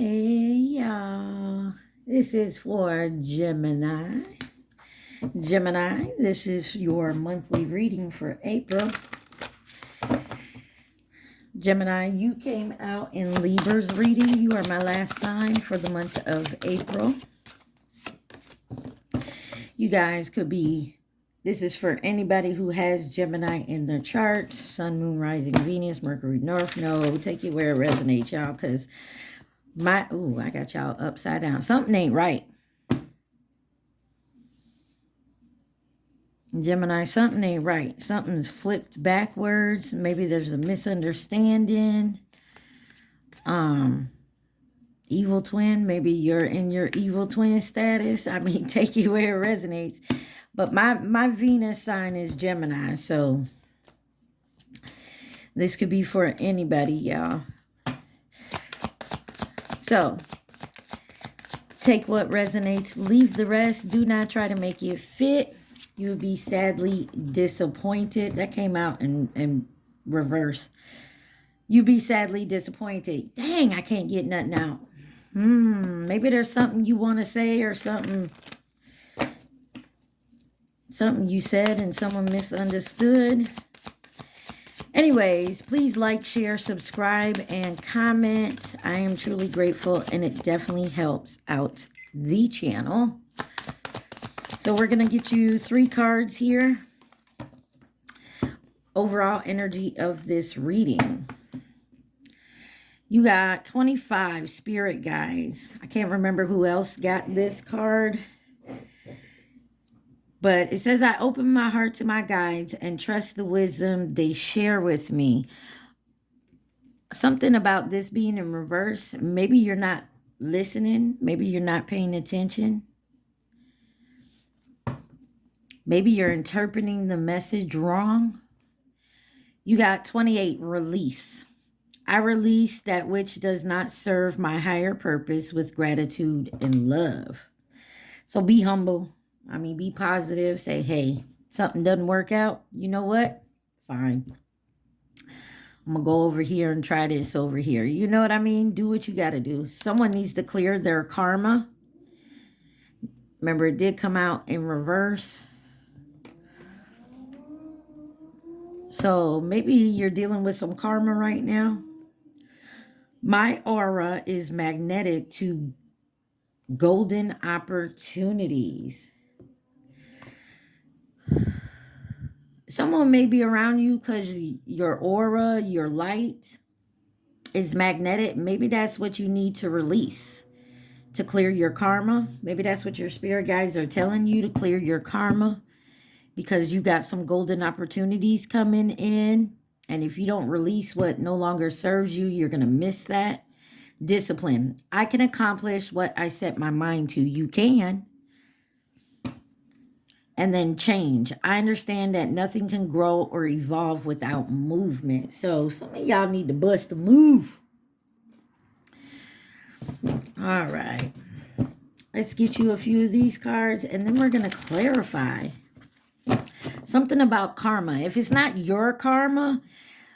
Hey y'all, this is for Gemini. Gemini, this is your monthly reading for April. Gemini, you came out in Libra's reading. You are my last sign for the month of April. You guys could be, this is for anybody who has Gemini in their chart. Sun, Moon, Rising, Venus, Mercury, North Node. Take it where it resonates, y'all, because I got y'all upside down. Something ain't right. Gemini, something ain't right. Something's flipped backwards. Maybe there's a misunderstanding. Evil twin. Maybe you're in your evil twin status. I mean, take it where it resonates. But my Venus sign is Gemini, so this could be for anybody, y'all. So, take what resonates, leave the rest. Do not try to make it fit. You would be sadly disappointed. That came out in reverse. You'd be sadly disappointed. Dang, I can't get nothing out. Maybe there's something you want to say or something you said and someone misunderstood. Anyways, please like, share, subscribe, and comment. I am truly grateful, and it definitely helps out the channel. So we're going to get you 3 cards here. Overall energy of this reading. You got 25 spirit guides. I can't remember who else got this card. But it says, I open my heart to my guides and trust the wisdom they share with me. Something about this being in reverse. Maybe you're not listening. Maybe you're not paying attention. Maybe you're interpreting the message wrong. You got 28, release. I release that which does not serve my higher purpose with gratitude and love. So be humble. I mean, be positive. Say, hey, something doesn't work out. You know what? Fine. I'm going to go over here and try this over here. You know what I mean? Do what you got to do. Someone needs to clear their karma. Remember, it did come out in reverse. So maybe you're dealing with some karma right now. My aura is magnetic to golden opportunities. Someone may be around you because your aura, your light is magnetic. Maybe that's what you need to release to clear your karma. Maybe that's what your spirit guides are telling you, to clear your karma, because you got some golden opportunities coming in. And if you don't release what no longer serves you, you're going to miss that. Discipline. I can accomplish what I set my mind to. You can. And then change. I understand that nothing can grow or evolve without movement. So some of y'all need to bust a move. All right. Let's get you a few of these cards, and then we're going to clarify something about karma. If it's not your karma,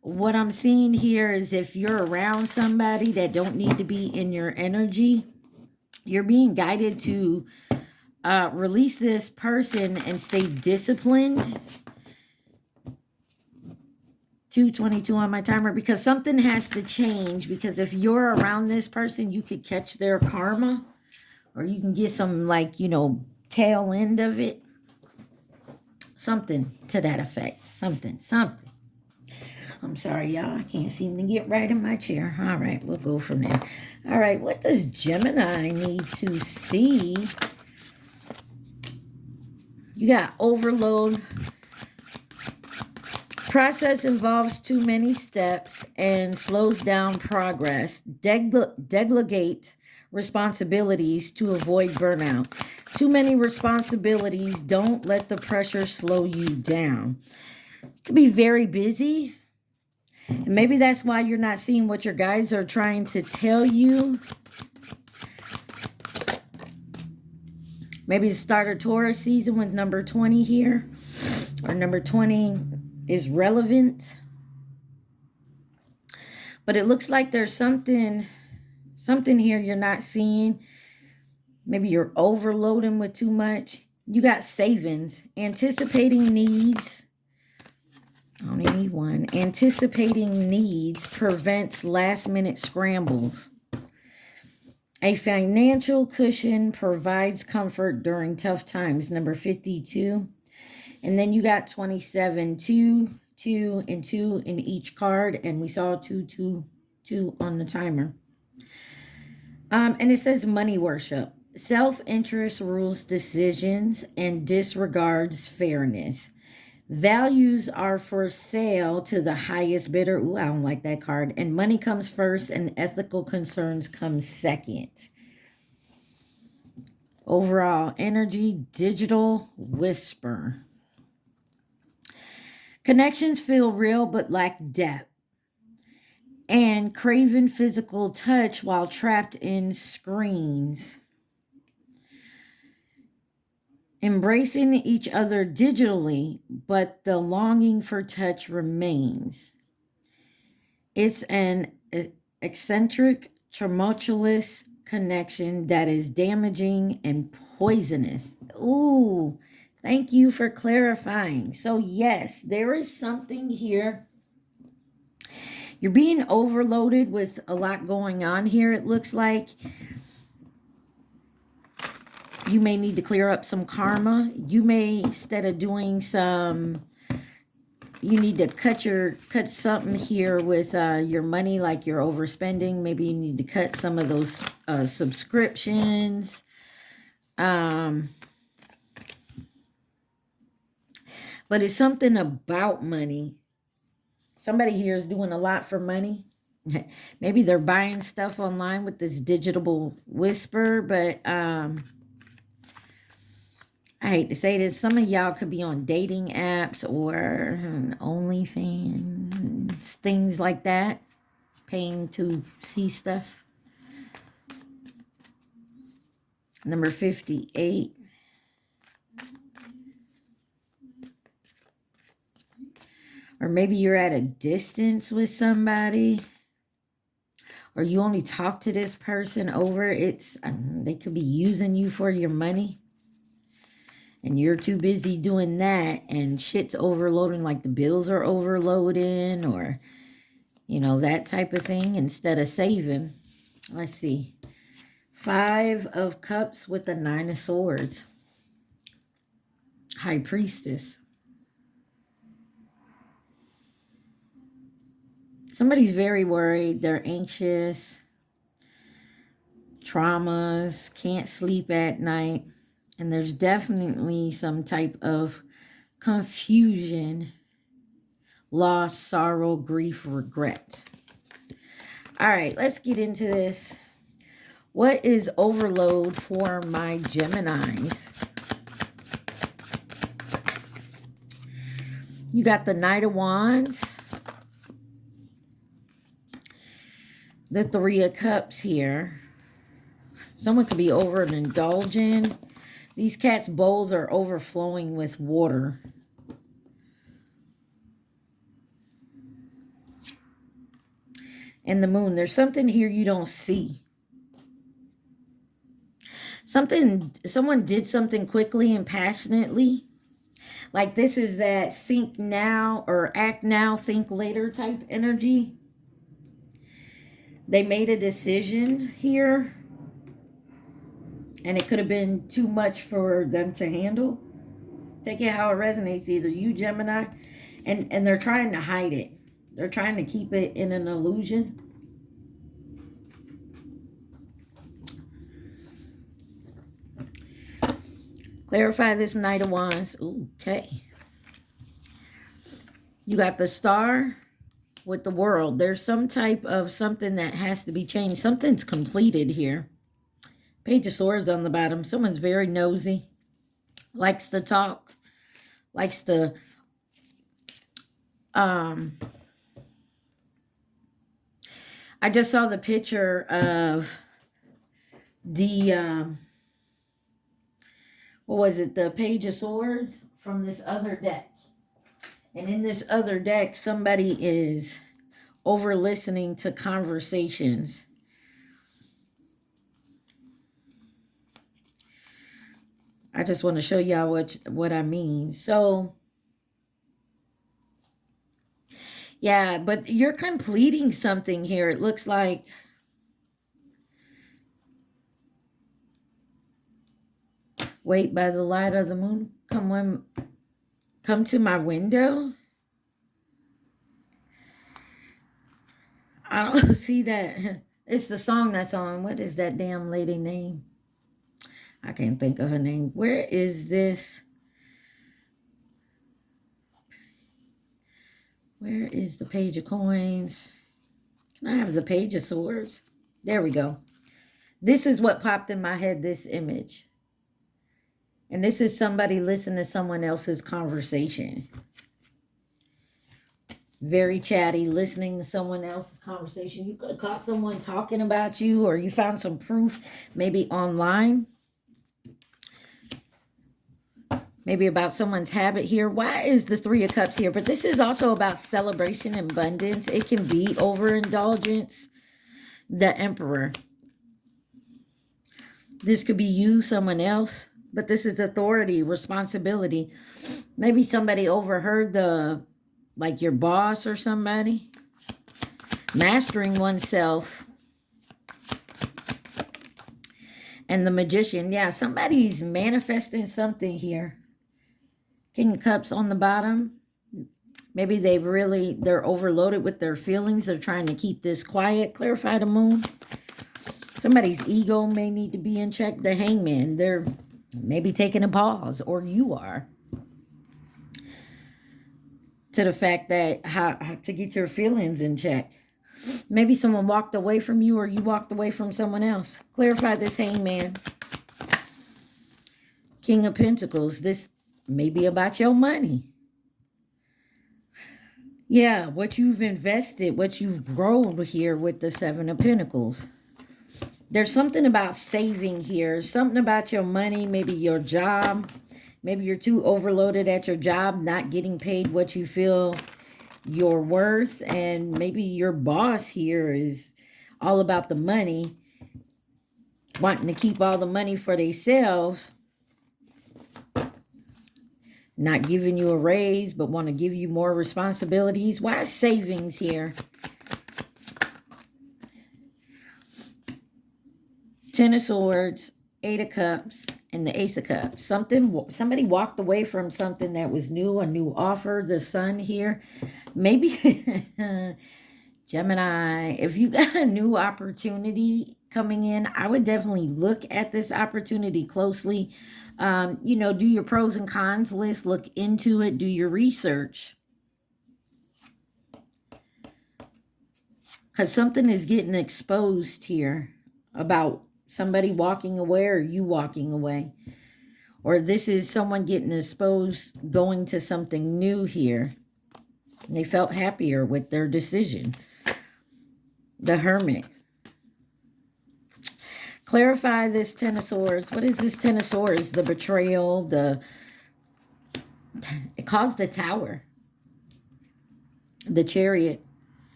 what I'm seeing here is if you're around somebody that don't need to be in your energy, you're being guided to release this person and stay disciplined. 2:22 on my timer, because something has to change. Because if you're around this person, you could catch their karma, or you can get some, like, tail end of it. Something to that effect. Something. I'm sorry, y'all. I can't seem to get right in my chair. All right, we'll go from there. All right, what does Gemini need to see? You got overload. Process involves too many steps and slows down progress. Delegate responsibilities to avoid burnout. Too many responsibilities. Don't let the pressure slow you down. You could be very busy. And maybe that's why you're not seeing what your guides are trying to tell you. Maybe start a Taurus season with number 20 here. Or number 20 is relevant. But it looks like there's something Something here you're not seeing. Maybe you're overloading with too much. You got savings, anticipating needs. I only need one. Anticipating needs prevents last minute scrambles. A financial cushion provides comfort during tough times. Number 52. And then you got 27. 2, 2, and 2 in each card. And we saw 2, 2, 2 on the timer. And it says money worship. Self-interest rules decisions and disregards fairness. Values are for sale to the highest bidder. Ooh, I don't like that card. And money comes first and ethical concerns come second. Overall energy, digital whisper. Connections feel real but lack depth. And craving physical touch while trapped in screens. Embracing each other digitally, but the longing for touch remains. It's an eccentric, tumultuous connection that is damaging and poisonous. Ooh, thank you for clarifying. So yes, there is something here. You're being overloaded with a lot going on here, it looks like. You may need to clear up some karma. You may, instead of doing some, you need to cut something here with your money, like you're overspending. Maybe you need to cut some of those subscriptions. But it's something about money. Somebody here is doing a lot for money. Maybe they're buying stuff online with this digital whisper, but I hate to say this, some of y'all could be on dating apps or OnlyFans, things like that, paying to see stuff. Number 58. Or maybe you're at a distance with somebody, or you only talk to this person over, they could be using you for your money. And you're too busy doing that, and shit's overloading, like the bills are overloading, or, that type of thing, instead of saving. Let's see. 5 of Cups with the 9 of Swords. High Priestess. Somebody's very worried. They're anxious. Traumas. Can't sleep at night. And there's definitely some type of confusion, loss, sorrow, grief, regret. All right, let's get into this. What is overload for my Geminis? You got the Knight of Wands. The 3 of Cups here. Someone could be overindulging. These cats' bowls are overflowing with water. And the Moon. There's something here you don't see. Someone did something quickly and passionately. Like this is that think now or act now, think later type energy. They made a decision here. And it could have been too much for them to handle. Take it how it resonates, either you, Gemini, and they're trying to hide it. They're trying to keep it in an illusion. Clarify this Knight of Wands. Okay. You got the Star with the World. There's some type of something that has to be changed. Something's completed here. Page of Swords on the bottom. Someone's very nosy. Likes to talk. Likes to... I just saw the picture of the... what was it? The Page of Swords from this other deck. And in this other deck, somebody is over listening to conversations. I just want to show y'all what I mean. So, yeah, but you're completing something here. It looks like, wait by the light of the moon. Come to my window. I don't see that. It's the song that's on. What is that damn lady name? I can't think of her name. Where is this? Where is the page of coins? Can I have the page of swords? There we go. This is what popped in my head, this image. And this is somebody listening to someone else's conversation. Very chatty, listening to someone else's conversation. You could have caught someone talking about you, or you found some proof, maybe online. Maybe about someone's habit here. Why is the Three of Cups here? But this is also about celebration and abundance. It can be overindulgence. The Emperor. This could be you, someone else. But this is authority, responsibility. Maybe somebody overheard like your boss or somebody. Mastering oneself. And the Magician. Yeah, somebody's manifesting something here. King of Cups on the bottom. Maybe they're overloaded with their feelings. They're trying to keep this quiet. Clarify the moon. Somebody's ego may need to be in check. The Hangman. They're maybe taking a pause. Or you are. To the fact that how to get your feelings in check. Maybe someone walked away from you, or you walked away from someone else. Clarify this Hangman. King of Pentacles. This may be about your money. Yeah, what you've invested, what you've grown here with the Seven of Pentacles. There's something about saving here. Something about your money, maybe your job. Maybe you're too overloaded at your job, not getting paid what you feel you're worth. And maybe your boss here is all about the money, wanting to keep all the money for themselves. Not giving you a raise, but want to give you more responsibilities. Why is savings here? Ten of Swords, Eight of Cups, and the Ace of Cups. Somebody walked away from something that was new, a new offer. The Sun here. Maybe Gemini, if you got a new opportunity coming in, I would definitely look at this opportunity closely. You know, do your pros and cons list, look into it, do your research. Because something is getting exposed here about somebody walking away or you walking away. Or this is someone getting exposed, going to something new here. And they felt happier with their decision. The Hermit. Clarify this Ten of Swords. What is this Ten of Swords? The betrayal, it caused the Tower. The Chariot.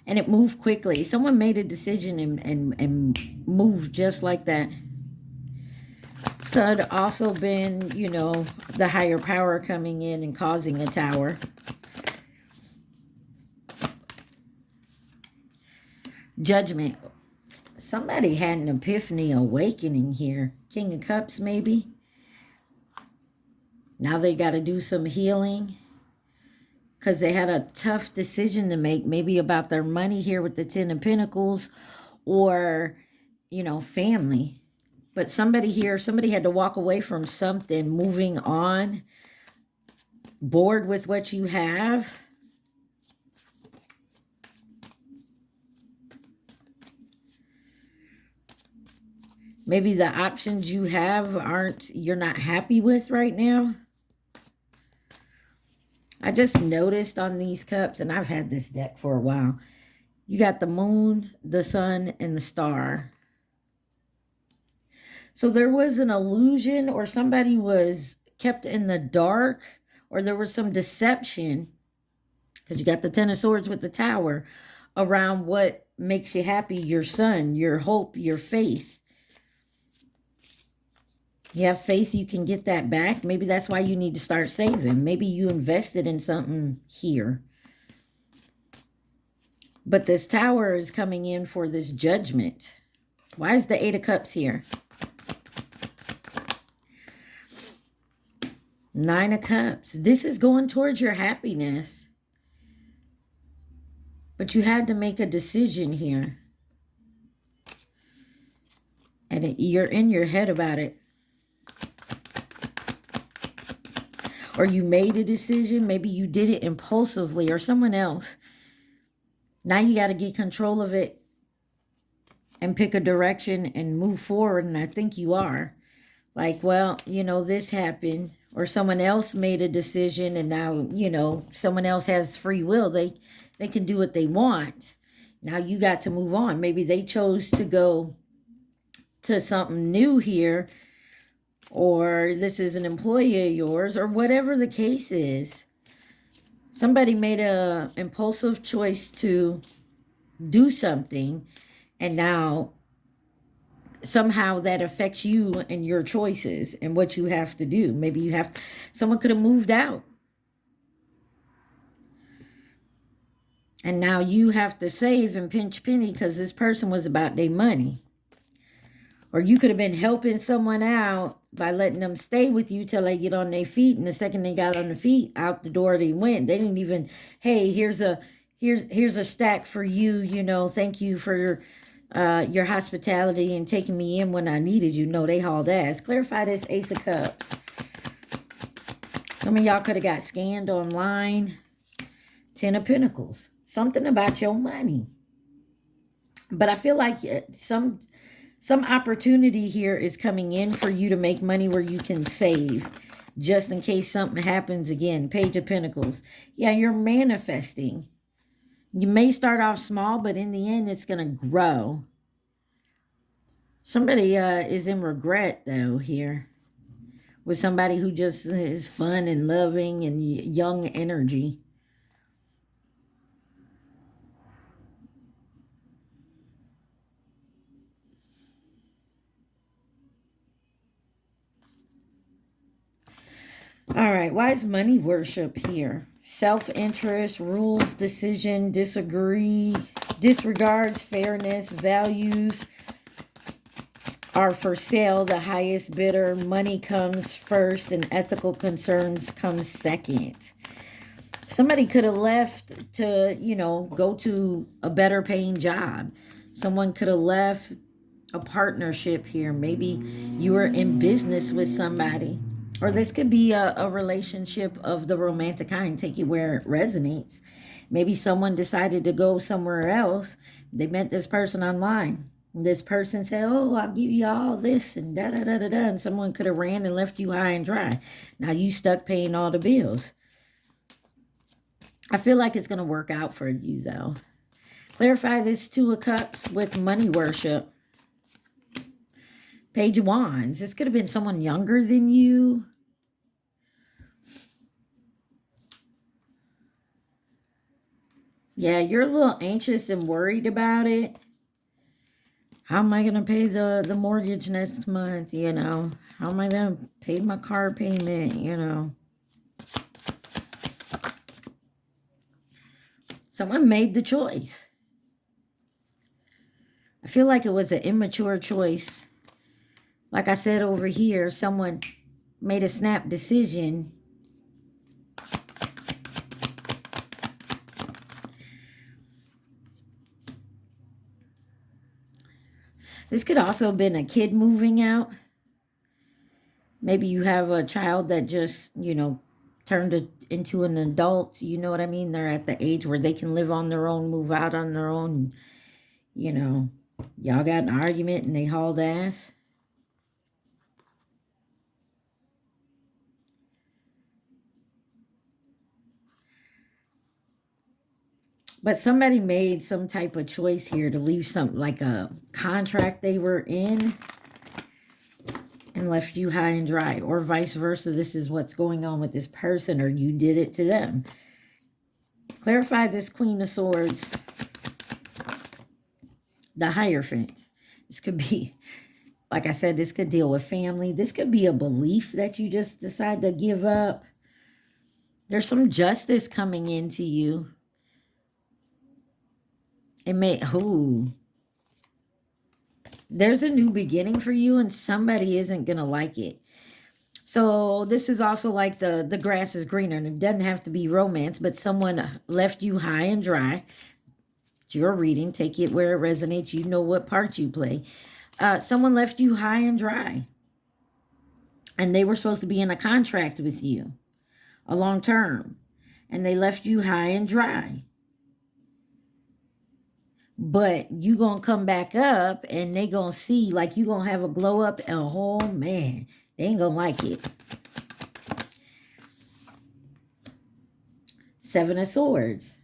And it moved quickly. Someone made a decision and moved just like that. This could also been, you know, the higher power coming in and causing a Tower. Judgment. Somebody had an epiphany, awakening here. King of Cups, maybe. Now they got to do some healing. Because they had a tough decision to make. Maybe about their money here with the Ten of Pentacles. Or, you know, family. But somebody here, somebody had to walk away from something. Moving on. Bored with what you have. Maybe the options you have you're not happy with right now. I just noticed on these cups, and I've had this deck for a while. You got the moon, the sun, and the star. So there was an illusion, or somebody was kept in the dark, or there was some deception, because you got the Ten of Swords with the Tower, around what makes you happy, your sun, your hope, your faith. You have faith you can get that back. Maybe that's why you need to start saving. Maybe you invested in something here. But this Tower is coming in for this judgment. Why is the Eight of Cups here? Nine of Cups. This is going towards your happiness. But you had to make a decision here. And you're in your head about it. Or you made a decision. Maybe you did it impulsively, or someone else. Now you got to get control of it and pick a direction and move forward. And I think you are. Like, well, you know, this happened. Or someone else made a decision, and now, you know, someone else has free will. They can do what they want. Now you got to move on. Maybe they chose to go to something new here. Or this is an employee of yours. Or whatever the case is. Somebody made an impulsive choice to do something, and now somehow that affects you and your choices and what you have to do. Maybe you have, someone could have moved out, and now you have to save and pinch penny because this person was about their money. Or you could have been helping someone out by letting them stay with you till they get on their feet. And the second they got on the feet, out the door they went. They didn't even, hey, here's a stack for you. You know, thank you for your hospitality and taking me in when I needed you. No, they hauled ass. Clarify this Ace of Cups. Some of y'all could have got scanned online. Ten of Pentacles. Something about your money. But I feel like some opportunity here is coming in for you to make money where you can save. Just in case something happens again. Page of Pentacles. Yeah, you're manifesting. You may start off small, but in the end, it's going to grow. Somebody is in regret, though, here. With somebody who just is fun and loving and young energy. All right, why is money worship here? Self-interest, rules, decision, disregards, fairness, values are for sale. The highest bidder, money comes first, and ethical concerns come second. Somebody could have left to, you know, go to a better paying job. Someone could have left a partnership here. Maybe you were in business with somebody. Or this could be a relationship of the romantic kind. Take it where it resonates. Maybe someone decided to go somewhere else. They met this person online. This person said, oh, I'll give you all this and da-da-da-da-da. And someone could have ran and left you high and dry. Now you stuck paying all the bills. I feel like it's going to work out for you, though. Clarify this Two of Cups with money worship. Page of Wands. This could have been someone younger than you. Yeah, you're a little anxious and worried about it. How am I going to pay the mortgage next month, you know? How am I going to pay my car payment, you know? Someone made the choice. I feel like it was an immature choice. Like I said over here, someone made a snap decision. This could also have been a kid moving out. Maybe you have a child that just, you know, turned into an adult. You know what I mean? They're at the age where they can live on their own, move out on their own. You know, y'all got an argument and they hauled ass. But somebody made some type of choice here to leave something like a contract they were in and left you high and dry. Or vice versa, this is what's going on with this person, or you did it to them. Clarify this Queen of Swords. The Hierophant. This could be Like I said, this could deal with family. This could be a belief that you just decide to give up. There's some justice coming into you. It may, there's a new beginning for you and somebody isn't going to like it. So this is also like the grass is greener, and it doesn't have to be romance, but someone left you high and dry. It's your reading. Take it where it resonates. You know what part you play. Someone left you high and dry, and they were supposed to be in a contract with you, a long term, and they left you high and dry. But you gonna come back up and they gonna see, like, you gonna have a glow up, and oh man, they ain't gonna like it. Seven of Swords.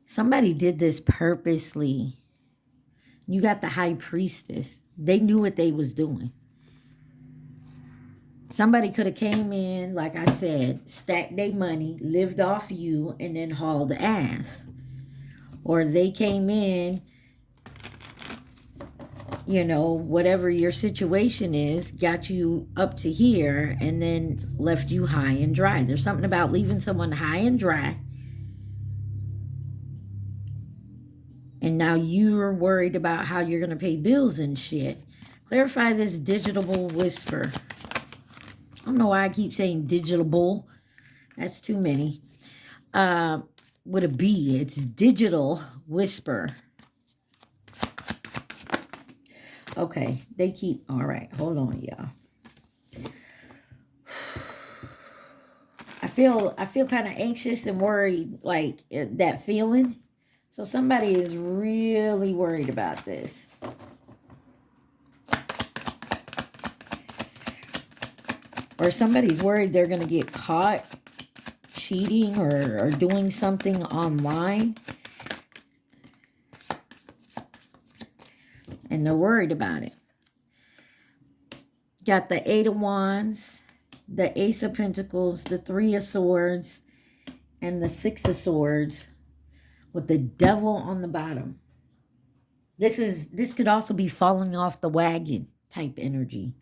Somebody did this purposely. You got the High Priestess. They knew what they was doing. Somebody could have came in, like I said, stacked their money, lived off you, and then hauled ass. Or they came in, you know, whatever your situation is, got you up to here and then left you high and dry. There's something about leaving someone high and dry. And now you're worried about how you're going to pay bills and shit. Clarify this digital whisper. I don't know why I keep saying digital. That's too many. With a B, it's digital whisper. Okay, they keep, all right, hold on, y'all. I feel kind of anxious and worried, like that feeling. So somebody is really worried about this. Or somebody's worried they're going to get caught cheating or doing something online. And they're worried about it. Got the Eight of Wands, the Ace of Pentacles, the Three of Swords, and the Six of Swords with the Devil on the bottom. This could also be falling off the wagon type energy.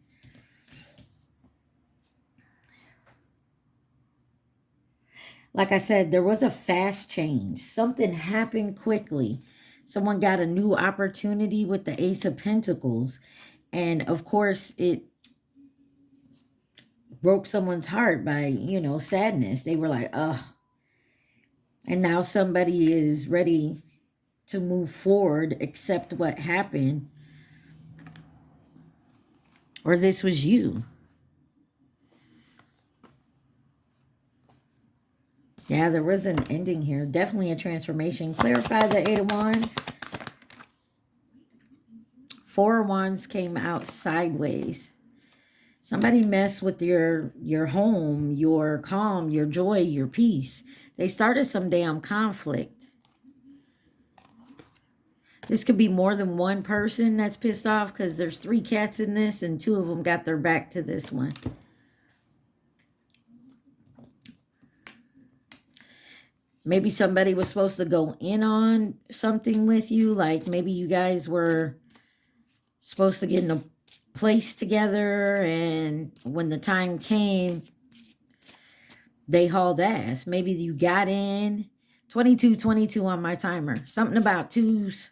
Like I said, there was a fast change. Something happened quickly. Someone got a new opportunity with the Ace of Pentacles. And of course, it broke someone's heart by, you know, sadness. They were like, ugh. And now somebody is ready to move forward, accept what happened. Or this was you. Yeah, there was an ending here. Definitely a transformation. Clarify the Eight of Wands. Four of Wands came out sideways. Somebody messed with your home, your calm, your joy, your peace. They started some damn conflict. This could be more than one person that's pissed off because there's 3 cats in this and 2 of them got their back to this one. Maybe somebody was supposed to go in on something with you. Like maybe you guys were supposed to get in a place together, and when the time came, they hauled ass. Maybe you got in. 22 on my timer. Something about twos.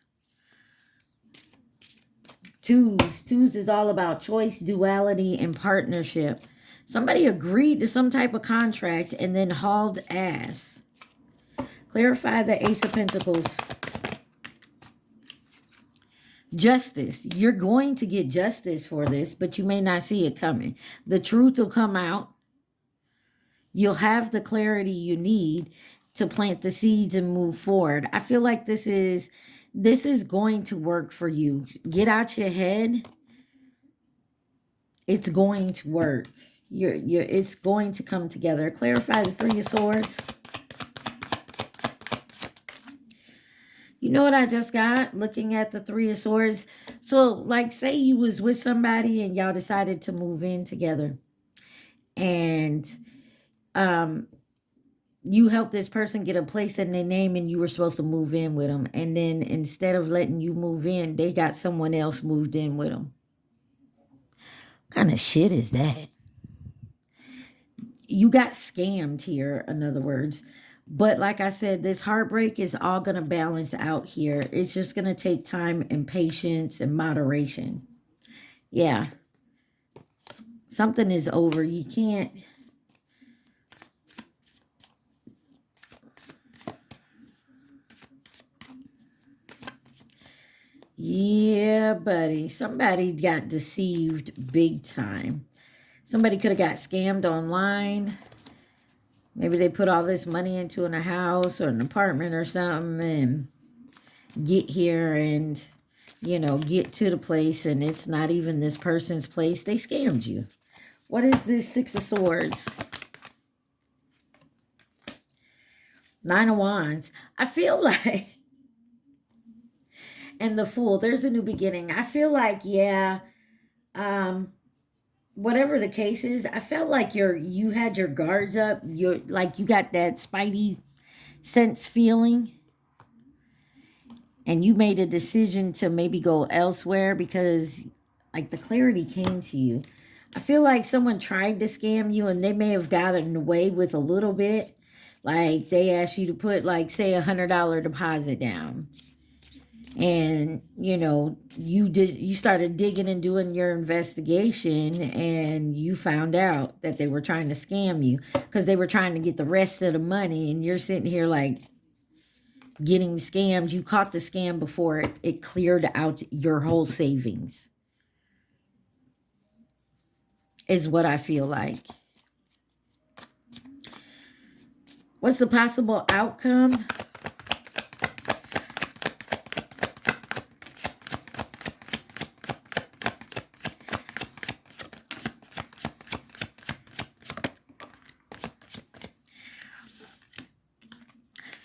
Twos is all about choice, duality, and partnership. Somebody agreed to some type of contract and then hauled ass. Clarify the Ace of Pentacles. Justice. You're going to get justice for this, but you may not see it coming. The truth will come out. You'll have the clarity you need to plant the seeds and move forward. I feel like this is going to work for you. Get out your head. It's going to work. It's going to come together. Clarify the Three of Swords. You know what I just got looking at the Three of Swords? So, like, say you was with somebody and y'all decided to move in together. And you helped this person get a place in their name and you were supposed to move in with them. And then instead of letting you move in, they got someone else moved in with them. What kind of shit is that? You got scammed here, in other words. But like I said, this heartbreak is all going to balance out here. It's just going to take time and patience and moderation. Yeah. Something is over. You can't. Yeah, buddy. Somebody got deceived big time. Somebody could have got scammed online. Maybe they put all this money into a house or an apartment or something and get here and, you know, get to the place and it's not even this person's place. They scammed you. What is this Six of Swords? Nine of Wands. I feel like, and the Fool, there's a new beginning. I feel like, yeah, whatever the case is, I felt like you had your guards up. You're like, you got that spidey sense feeling. And you made a decision to maybe go elsewhere because like the clarity came to you. I feel like someone tried to scam you and they may have gotten away with a little bit. Like they asked you to put like, say, $100 deposit down. And, you know, you started digging and doing your investigation and you found out that they were trying to scam you because they were trying to get the rest of the money. And you're sitting here like getting scammed. You caught the scam before it cleared out your whole savings. Is what I feel like. What's the possible outcome?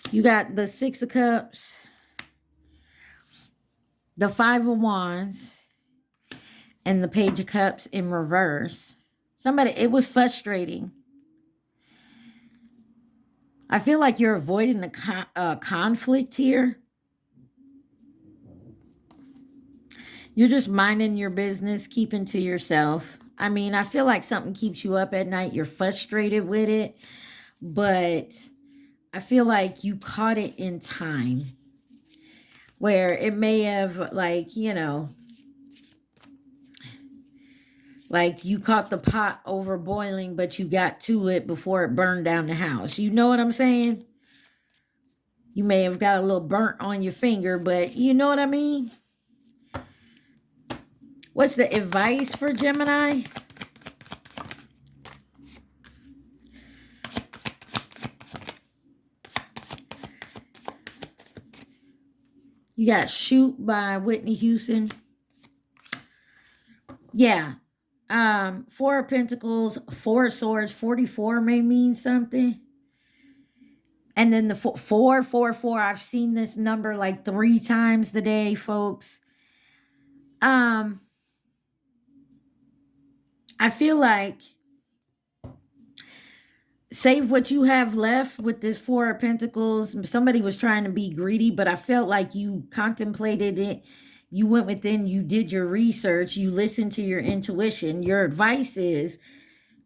You got the Six of Cups, the Five of Wands, and the Page of Cups in reverse. It was frustrating. I feel like you're avoiding a conflict here. You're just minding your business, keeping to yourself. I mean, I feel like something keeps you up at night. You're frustrated with it, but I feel like you caught it in time where it may have, like, you know, like you caught the pot over boiling, but you got to it before it burned down the house. You know what I'm saying? You may have got a little burnt on your finger, but you know what I mean? What's the advice for Gemini? You got Shoot by Whitney Houston. Yeah. Four of Pentacles, Four of Swords, 44 may mean something. And then the 444, I've seen this number like 3 times today, folks. I feel like save what you have left with this Four of Pentacles. Somebody was trying to be greedy, but I felt like you contemplated it. You went within, you did your research, you listened to your intuition. Your advice is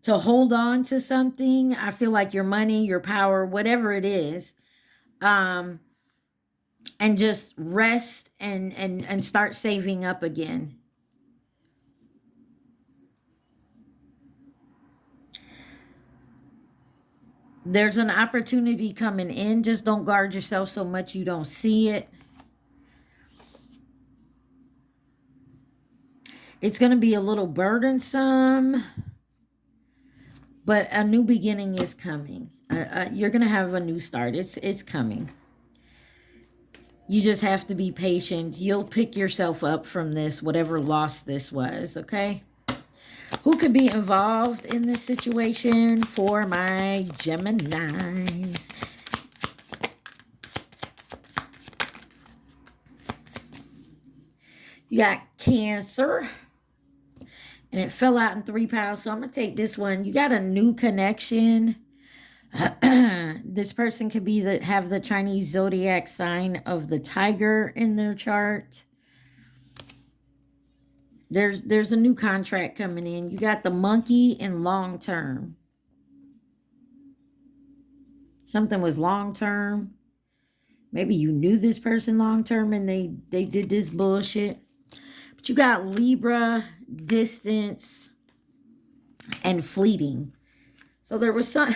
to hold on to something. I feel like your money, your power, whatever it is, and just rest and start saving up again. There's an opportunity coming in. Just don't guard yourself so much you don't see it. It's going to be a little burdensome, but a new beginning is coming. You're going to have a new start. It's coming. You just have to be patient. You'll pick yourself up from this, whatever loss this was, okay? Who could be involved in this situation for my Geminis? You got Cancer. And it fell out in 3 piles, so I'm going to take this one. You got a new connection. This person could be have the Chinese zodiac sign of the tiger in their chart. There's a new contract coming in. You got the monkey in long term. Something was long term. Maybe you knew this person long term and they did this bullshit. But you got Libra, distance, and fleeting. So there was some...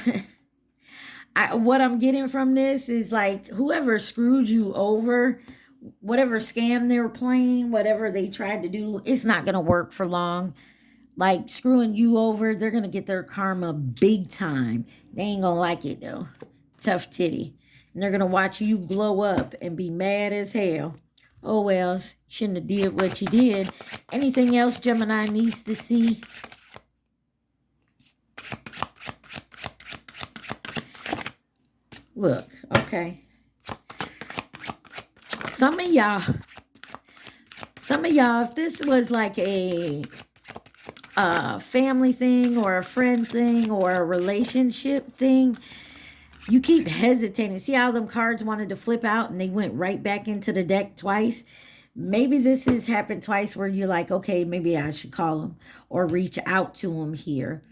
what I'm getting from this is like whoever screwed you over, whatever scam they were playing, whatever they tried to do, it's not going to work for long. Like screwing you over, they're going to get their karma big time. They ain't going to like it though. Tough titty. And they're going to watch you glow up and be mad as hell. Oh well, shouldn't have did what you did. Anything else Gemini needs to see? Look, okay. Some of y'all, if this was like a family thing or a friend thing or a relationship thing, you keep hesitating. See how them cards wanted to flip out and they went right back into the deck twice? Maybe this has happened twice where you're like, okay, maybe I should call them or reach out to them here.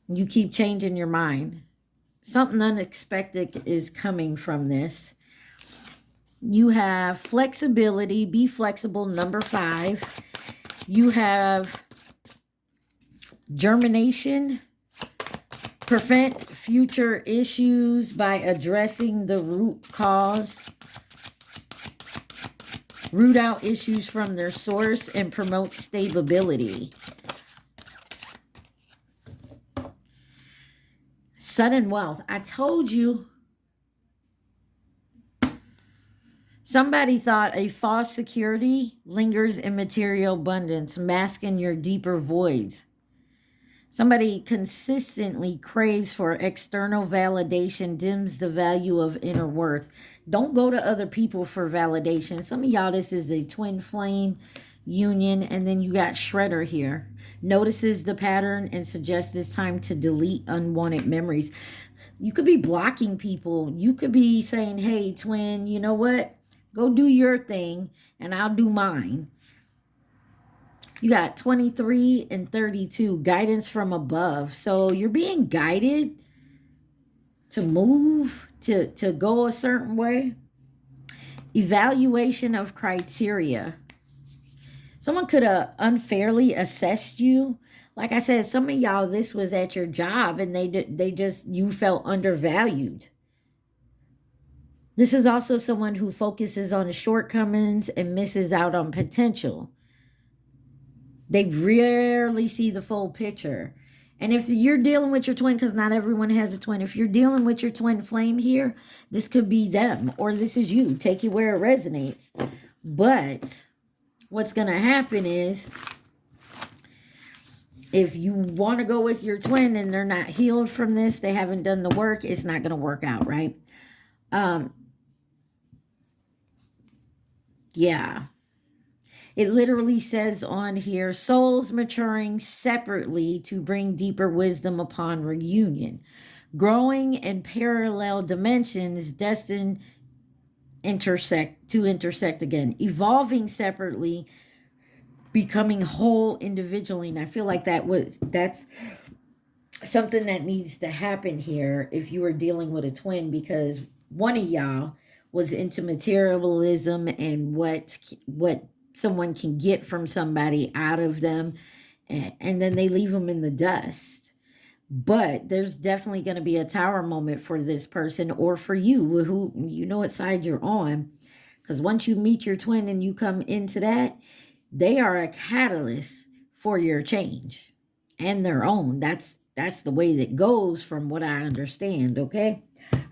You keep changing your mind. Something unexpected is coming from this. You have flexibility. Be flexible, number 5. You have germination. Prevent future issues by addressing the root cause. Root out issues from their source and promote stability. Sudden wealth. I told you. Somebody thought a false security lingers in material abundance, masking your deeper voids. Somebody consistently craves for external validation, dims the value of inner worth. Don't go to other people for validation. Some of y'all, this is a twin flame union, and then you got Shredder here. Notices the pattern and suggests this time to delete unwanted memories. You could be blocking people. You could be saying, hey, twin, you know what? Go do your thing, and I'll do mine. You got 23 and 32, guidance from above. So you're being guided to move, to go a certain way. Evaluation of criteria. Someone could have unfairly assessed you. Like I said, some of y'all, this was at your job and you felt undervalued. This is also someone who focuses on shortcomings and misses out on potential. They rarely see the full picture. And if you're dealing with your twin, because not everyone has a twin, if you're dealing with your twin flame here, this could be them or this is you. Take it where it resonates. But what's going to happen is if you want to go with your twin and they're not healed from this, they haven't done the work, it's not going to work out, right? Yeah. It literally says on here, souls maturing separately to bring deeper wisdom upon reunion. Growing in parallel dimensions, destined to intersect again. Evolving separately, becoming whole individually. And I feel like that's something that needs to happen here if you are dealing with a twin, because one of y'all was into materialism and what someone can get from somebody out of them, and then they leave them in the dust. But there's definitely going to be a tower moment for this person or for you, who you know what side you're on. Because once you meet your twin and you come into that, they are a catalyst for your change and their own. That's the way that goes from what I understand, okay?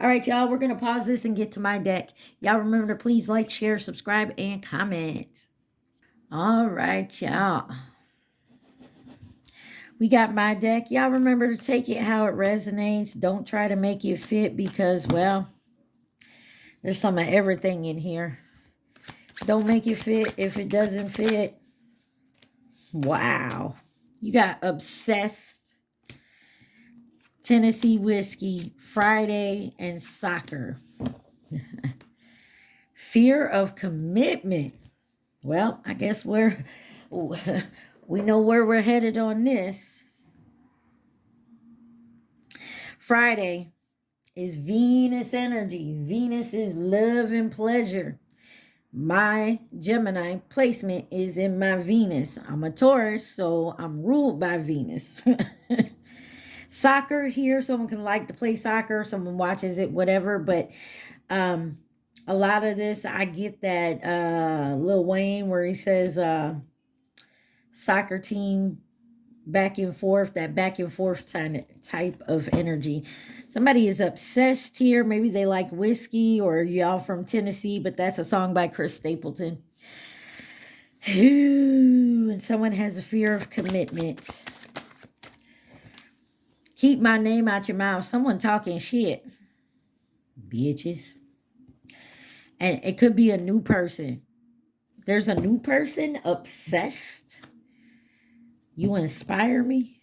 All right, y'all, we're going to pause this and get to my deck. Y'all remember to please like, share, subscribe, and comment. All right, y'all. We got my deck. Y'all remember to take it how it resonates. Don't try to make it fit because, well, there's some of everything in here. Don't make it fit if it doesn't fit. Wow. You got obsessed. Tennessee whiskey, Friday, and soccer. Fear of commitment. Well, I guess we know where we're headed on this. Friday is Venus energy. Venus is love and pleasure. My Gemini placement is in my Venus. I'm a Taurus, so I'm ruled by Venus. Soccer here, someone can like to play soccer, someone watches it, whatever, but a lot of this, I get that Lil Wayne where he says soccer team back and forth, that back and forth type of energy. Somebody is obsessed here. Maybe they like whiskey, or y'all from Tennessee, but that's a song by Chris Stapleton. Ooh, and someone has a fear of commitment. Keep my name out your mouth. Someone talking shit. Bitches. And it could be a new person. There's a new person obsessed. You inspire me.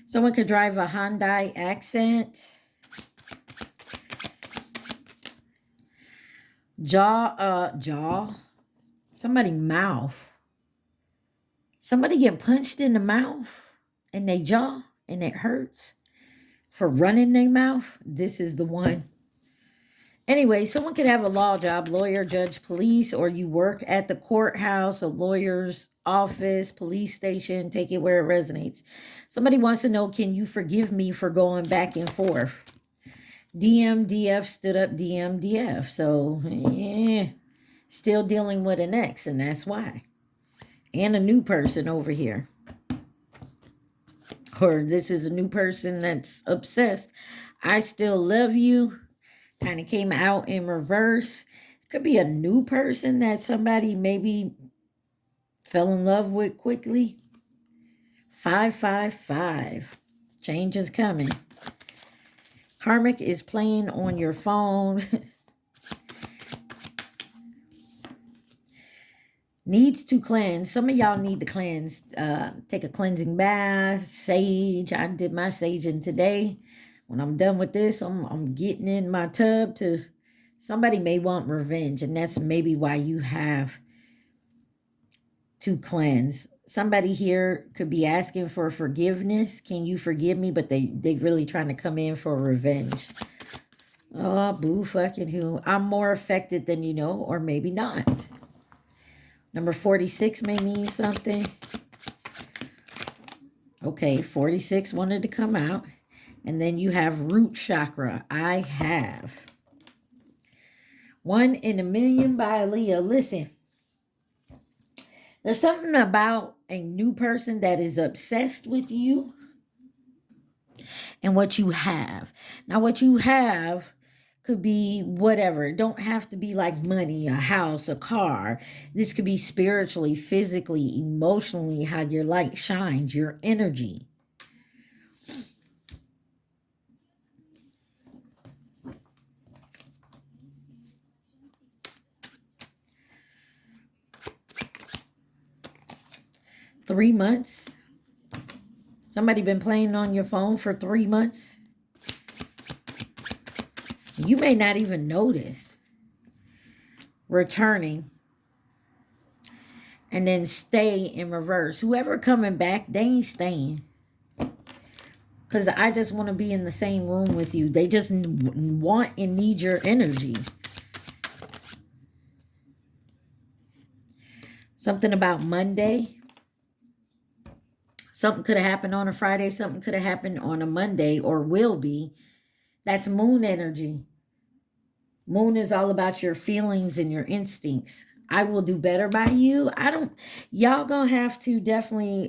Someone could drive a Hyundai Accent. Jaw. Somebody mouth. Somebody get punched in the mouth and they jaw and it hurts for running their mouth. This is the one. Anyway, someone could have a law job, lawyer, judge, police, or you work at the courthouse, a lawyer's office, police station, take it where it resonates. Somebody wants to know, can you forgive me for going back and forth? DMDF stood up DMDF. So, yeah, still dealing with an ex, and that's why. And a new person over here. Or this is a new person that's obsessed. I still love you. Kind of came out in reverse. Could be a new person that somebody maybe fell in love with quickly. 555. Change is coming. Karmic is playing on your phone. Needs to cleanse. Some of y'all need to cleanse. Take a cleansing bath. Sage. I did my saging today. When I'm done with this, I'm getting in my tub to... Somebody may want revenge, and that's maybe why you have to cleanse. Somebody here could be asking for forgiveness. Can you forgive me? But they really trying to come in for revenge. Oh, boo fucking who. I'm more affected than you know, or maybe not. Number 46 may mean something. Okay, 46 wanted to come out. And then you have root chakra. I have. 1 in a million by Leo. Listen. There's something about a new person that is obsessed with you and what you have. Now, what you have could be whatever. It don't have to be like money, a house, a car. This could be spiritually, physically, emotionally, how your light shines, your energy. Three months. Somebody been playing on your phone for 3 months. You may not even notice. Returning. And then stay in reverse. Whoever coming back, they ain't staying. Because I just want to be in the same room with you. They just want and need your energy. Something about Monday. Something could have happened on a Friday. Something could have happened on a Monday or will be. That's moon energy. Moon is all about your feelings and your instincts. I will do better by you. Y'all gonna have to definitely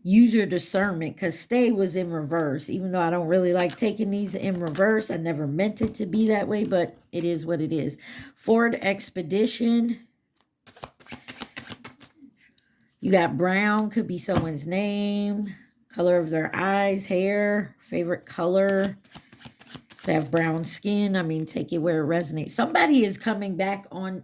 use your discernment, because stay was in reverse. Even though I don't really like taking these in reverse. I never meant it to be that way, but it is what it is. Forward expedition. You got brown, could be someone's name, color of their eyes, hair, favorite color. They have brown skin. I mean, take it where it resonates. Somebody is coming back on.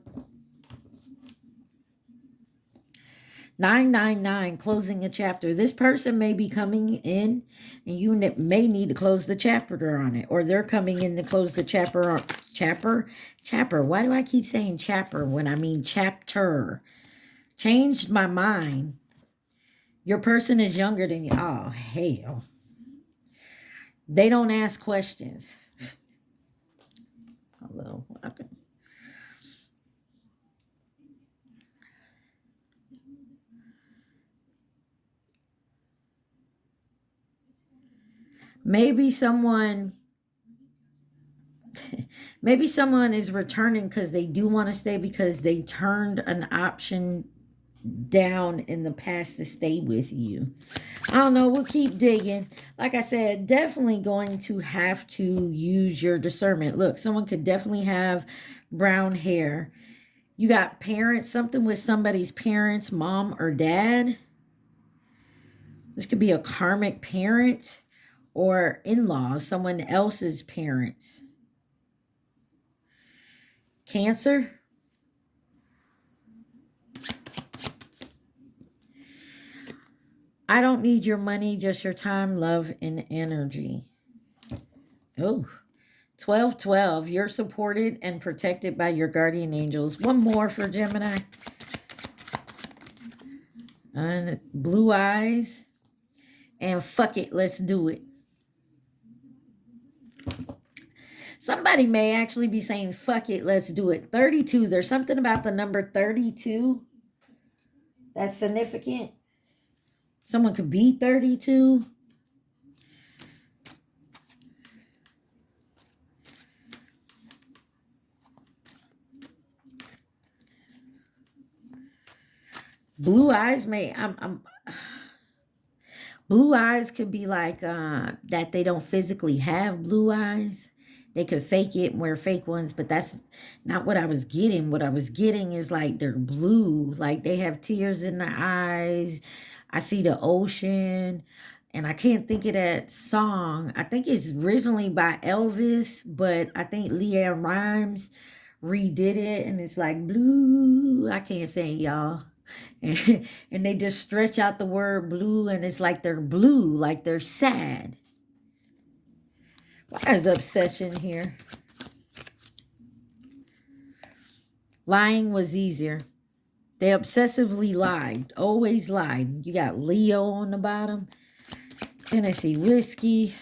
999, closing a chapter. This person may be coming in and you may need to close the chapter on it. Or they're coming in to close the chapter. Chapter. Why do I keep saying chapter when I mean chapter? Changed my mind. Your person is younger than you. Oh, hell. They don't ask questions. Hello. Okay. Maybe someone is returning because they do want to stay because they turned an option down in the past to stay with you. I don't know. We'll keep digging. Like I said, definitely going to have to use your discernment. Look, someone could definitely have brown hair. You got parents, something with somebody's parents, mom or dad. This could be a karmic parent or in-laws, someone else's parents. Cancer. I don't need your money, just your time, love, and energy. Oh, 1212. You're supported and protected by your guardian angels. One more for Gemini. And blue eyes. And fuck it, let's do it. Somebody may actually be saying, fuck it, let's do it. 32. There's something about the number 32 that's significant. Someone could be 32. Blue eyes may, blue eyes could be like that they don't physically have blue eyes. They could fake it and wear fake ones, but that's not what I was getting. What I was getting is like they're blue, like they have tears in their eyes. I see the ocean, and I can't think of that song. I think it's originally by Elvis, but I think Leanne Rimes redid it, and it's like blue. I can't sing, y'all. And they just stretch out the word blue, and it's like they're blue, like they're sad. Why is obsession here? Lying was easier. They obsessively lied, always lied. You got Leo on the bottom, Tennessee whiskey,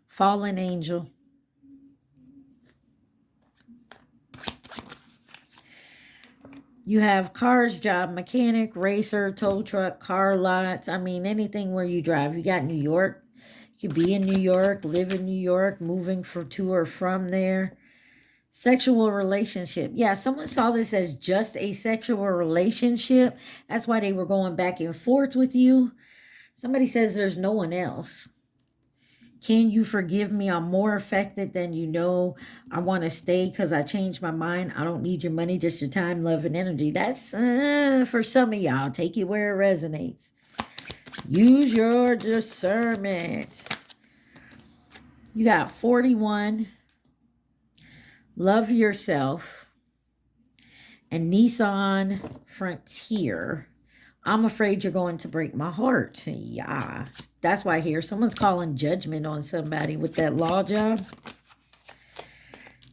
fallen angel. You have cars, job, mechanic, racer, tow truck, car lots. I mean, anything where you drive. You got New York. You could be in New York, live in New York, moving to or from there. Sexual relationship. Yeah, someone saw this as just a sexual relationship. That's why they were going back and forth with you. Somebody says there's no one else. Can you forgive me? I'm more affected than you know. I want to stay because I changed my mind. I don't need your money, just your time, love, and energy. That's for some of y'all. Take it where it resonates. Use your discernment. You got 41. Love yourself. And Nissan Frontier. I'm afraid you're going to break my heart. Yeah. That's why I hear someone's calling judgment on somebody with that law job.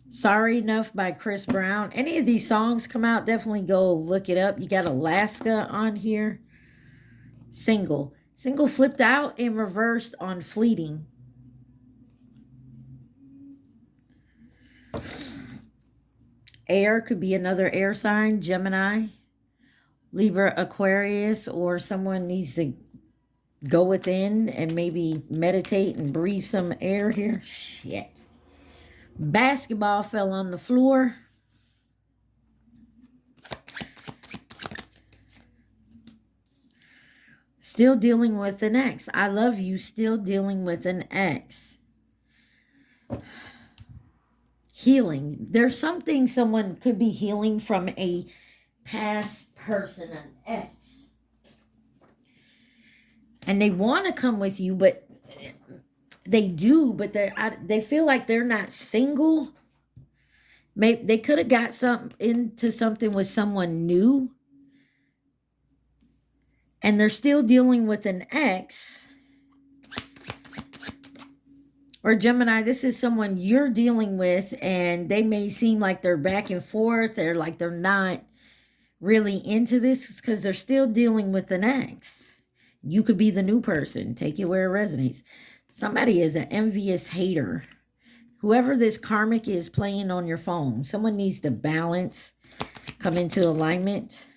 Sorry Enough by Chris Brown. Any of these songs come out, definitely go look it up. You got Alaska on here. Single. Single flipped out and reversed on Fleeting. Air could be another air sign. Gemini, Libra, Aquarius, or someone needs to go within and maybe meditate and breathe some air here. Shit. Basketball fell on the floor. Still dealing with an ex. I love you. Still dealing with an ex. Healing. There's something someone could be healing from a past person, an ex. And they want to come with you, but they do, but they feel like they're not single. Maybe they could have got into something with someone new. and they're still dealing with an ex. Or Gemini, this is someone you're dealing with, and they may seem like they're back and forth. They're like they're not really into this because they're still dealing with an ex. You could be the new person. Take it where it resonates. Somebody is an envious hater. Whoever this karmic is playing on your phone, someone needs to balance, come into alignment.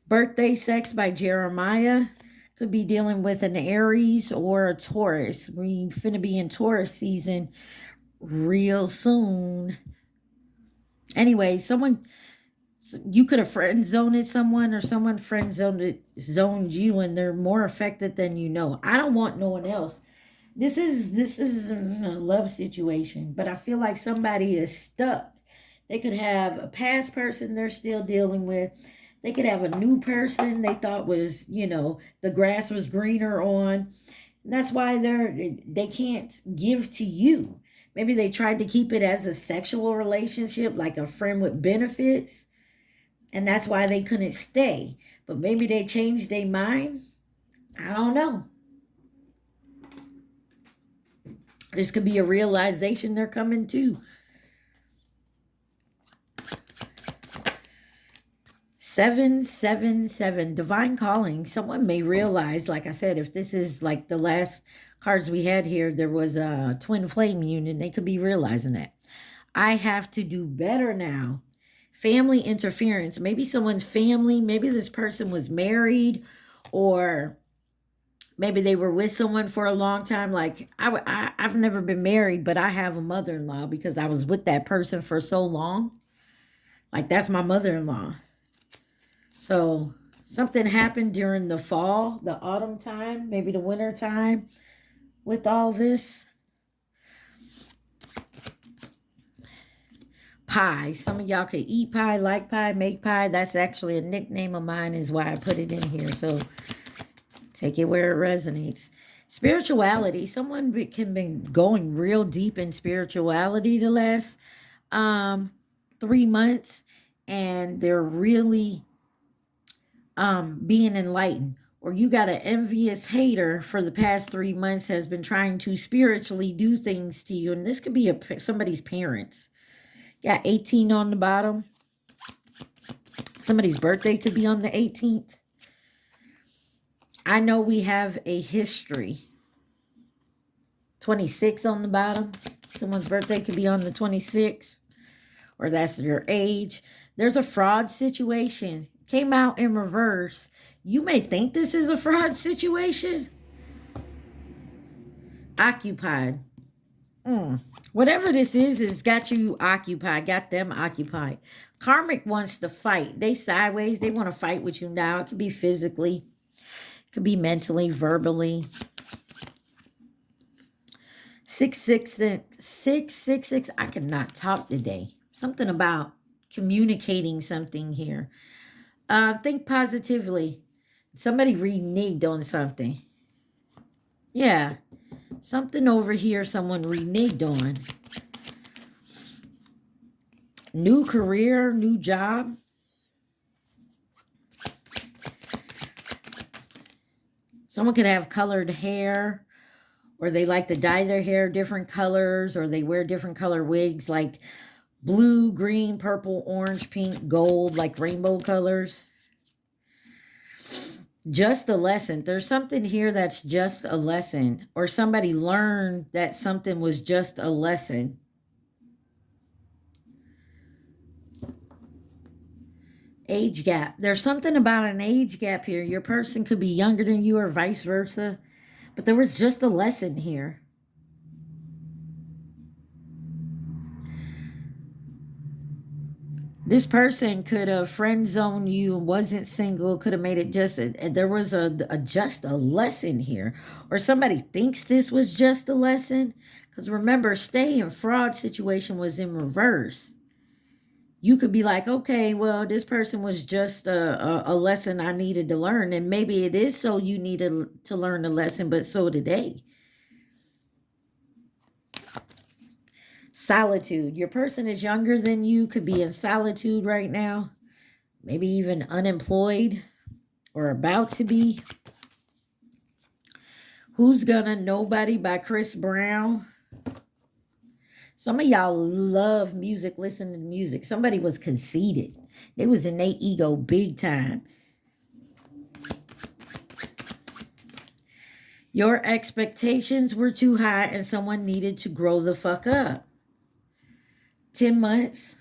Birthday Sex by Jeremiah. Could be dealing with an Aries or a Taurus. We finna be in Taurus season real soon. Anyway, you could have friend zoned someone, or someone friend zoned you, and they're more affected than you know. I don't want no one else. This is a love situation, but I feel like somebody is stuck. They could have a past person they're still dealing with. They could have a new person they thought was, the grass was greener on. And that's why they can't give to you. Maybe they tried to keep it as a sexual relationship, like a friend with benefits. And that's why they couldn't stay. But maybe they changed their mind. I don't know. This could be a realization they're coming to. 777, divine calling. Someone may realize, like I said, if this is like the last cards we had here, there was a twin flame union. They could be realizing that. I have to do better now. Family interference. Maybe someone's family, maybe this person was married, or maybe they were with someone for a long time. Like I've never been married, but I have a mother-in-law because I was with that person for so long. Like that's my mother-in-law. So something happened during the fall, the autumn time, maybe the winter time with all this. Pie. Some of y'all could eat pie, like pie, make pie. That's actually a nickname of mine, is why I put it in here. So take it where it resonates. Spirituality. Someone can be going real deep in spirituality the last 3 months, and they're really being enlightened. Or you got an envious hater for the past 3 months has been trying to spiritually do things to you. And this could be somebody's parents. Got 18 on the bottom. Somebody's birthday could be on the 18th. I know we have a history. 26 on the bottom. Someone's birthday could be on the 26th. Or that's their age. There's a fraud situation. Came out in reverse. You may think this is a fraud situation. Occupied. Whatever this is got you occupied, got them occupied. Karmic wants to fight. They sideways. They want to fight with you now. It could be physically. It could be mentally, verbally. 666. I cannot talk today. Something about communicating something here. Think positively. Somebody reneged on something. Yeah. Something over here someone reneged on. New career, new job. Someone could have colored hair, or they like to dye their hair different colors, or they wear different color wigs like blue, green, purple, orange, pink, gold, like rainbow colors. Just a lesson. There's something here that's just a lesson. Or somebody learned that something was just a lesson. Age gap. There's something about an age gap here. Your person could be younger than you or vice versa. But there was just a lesson here. This person could have friend zoned you, wasn't single, could have made it there was just a lesson here. Or somebody thinks this was just a lesson. Because remember, stay in fraud situation was in reverse. You could be like, okay, well, this person was just a lesson I needed to learn. And maybe it is so you needed to learn a lesson, but so did they. Solitude. Your person is younger than you, could be in solitude right now. maybe even unemployed or about to be. Who's Gonna Nobody by Chris Brown. Some of y'all love music, listen to music. Somebody was conceited. They was in their ego big time. Your expectations were too high and someone needed to grow the fuck up. 10 months.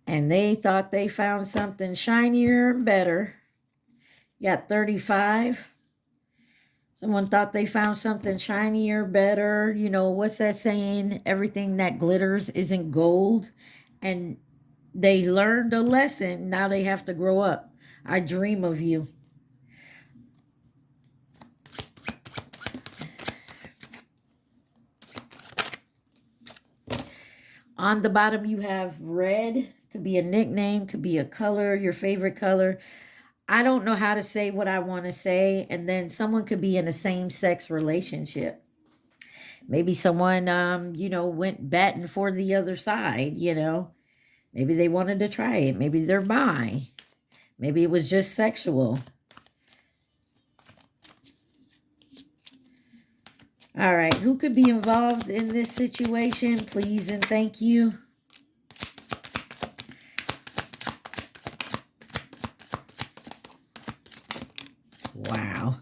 And they thought they found something shinier and better. You got 35. Someone thought they found something shinier, better. You know, what's that saying? Everything that glitters isn't gold. And they learned a lesson. Now they have to grow up. I dream of you. On the bottom, you have red. Could be a nickname, could be a color, your favorite color. I don't know how to say what I want to say. And then someone could be in a same-sex relationship. Maybe someone, you know, went batting for the other side, you know. Maybe they wanted to try it. Maybe they're bi. Maybe it was just sexual. All right. Who could be involved in this situation? Please and thank you. Wow.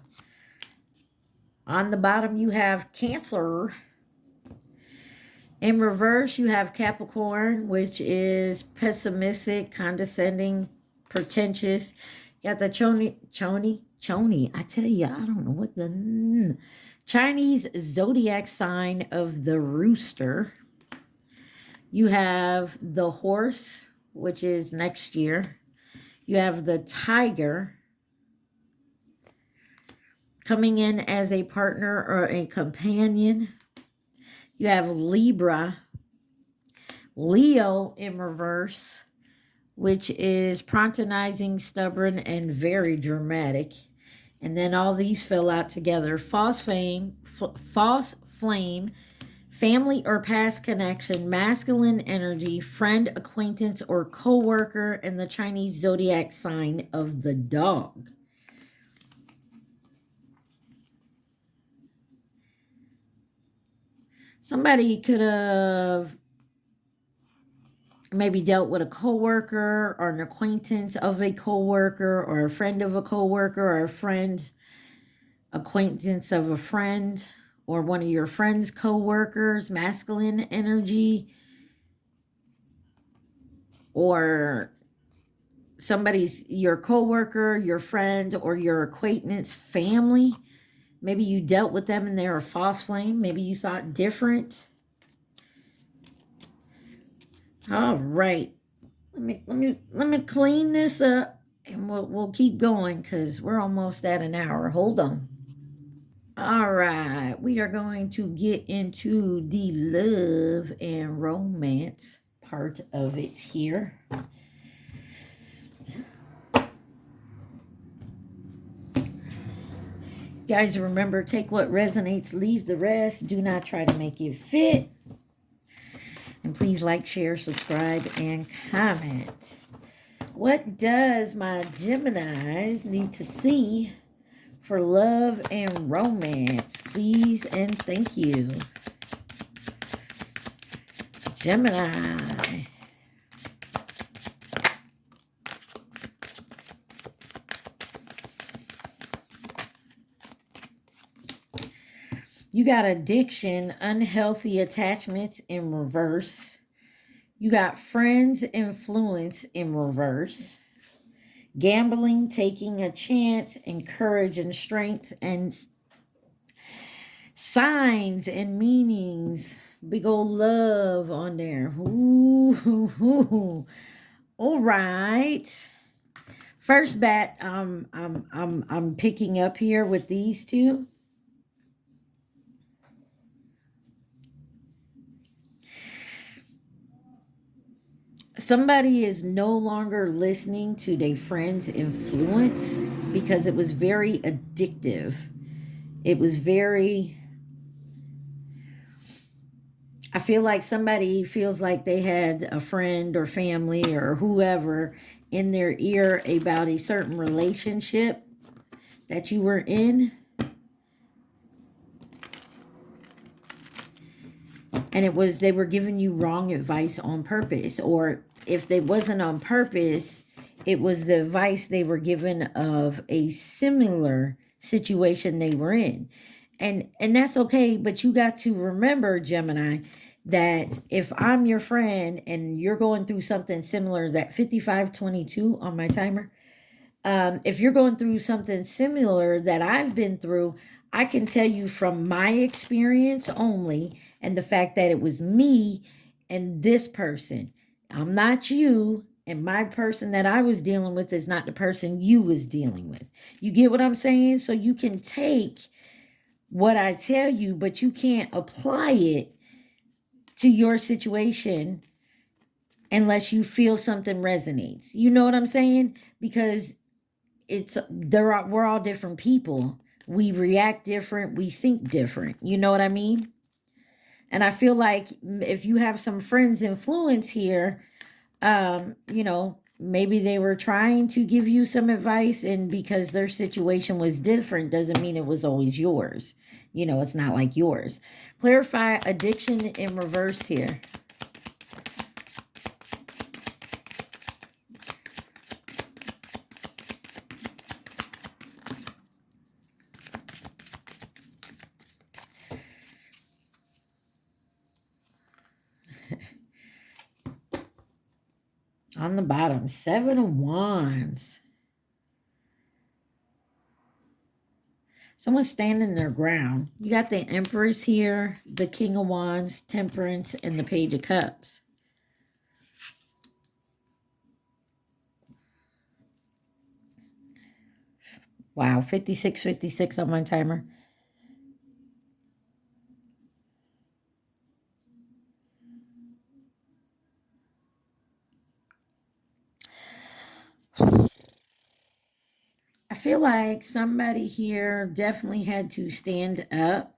On the bottom, you have Cancer. In reverse, you have Capricorn, which is pessimistic, condescending, pretentious. You got the Choni. I tell you, I don't know what the Chinese zodiac sign of the rooster. You have the horse, which is next year. You have the tiger coming in as a partner or a companion. You have Libra, Leo in reverse, which is patronizing, stubborn, and very dramatic. And then all these fill out together. False flame, family or past connection, masculine energy, friend, acquaintance, or co-worker, and the Chinese zodiac sign of the dog. Somebody could have maybe dealt with a coworker or an acquaintance of a coworker or a friend of a coworker or a friend's acquaintance of a friend or one of your friend's coworkers, masculine energy, or somebody's your coworker, your friend, or your acquaintance family. Maybe you dealt with them and they're a false flame. Maybe you thought different. All right. Let me clean this up and we'll keep going because we're almost at an hour. Hold on. All right. We are going to get into the love and romance part of it here. Guys, remember, take what resonates, leave the rest. Do not try to make it fit. And please like, share, subscribe, and comment. What does my Geminis need to see for love and romance? Please and thank you. Gemini. You got addiction, unhealthy attachments in reverse. You got friends, influence in reverse. Gambling, taking a chance, and courage and strength, and signs and meanings. Big old love on there. Ooh. All right. First bat I'm picking up here with these two. Somebody is no longer listening to their friend's influence because it was very addictive. It was very I feel like somebody feels like they had a friend or family or whoever in their ear about a certain relationship that you were in. And they were giving you wrong advice on purpose. Or if they wasn't on purpose, it was the advice they were given of a similar situation they were in. And that's okay, but you got to remember, Gemini, that if I'm your friend and you're going through something similar, that 5522 on my timer, if you're going through something similar that I've been through, I can tell you from my experience only, and the fact that it was me and this person. I'm not you, and my person that I was dealing with is not the person you was dealing with. You get what I'm saying? So you can take what I tell you, but you can't apply it to your situation unless you feel something resonates. You know what I'm saying? Because we're all different people. We react different, we think different. You know what I mean? And I feel like if you have some friends influence here, maybe they were trying to give you some advice, and because their situation was different doesn't mean it was always yours. It's not like yours. Clarify addiction in reverse here. On the bottom, 7 of Wands. Someone's standing their ground. You got the Empress here, the King of Wands, Temperance, and the Page of Cups. Wow, 56 on my timer. I feel like somebody here definitely had to stand up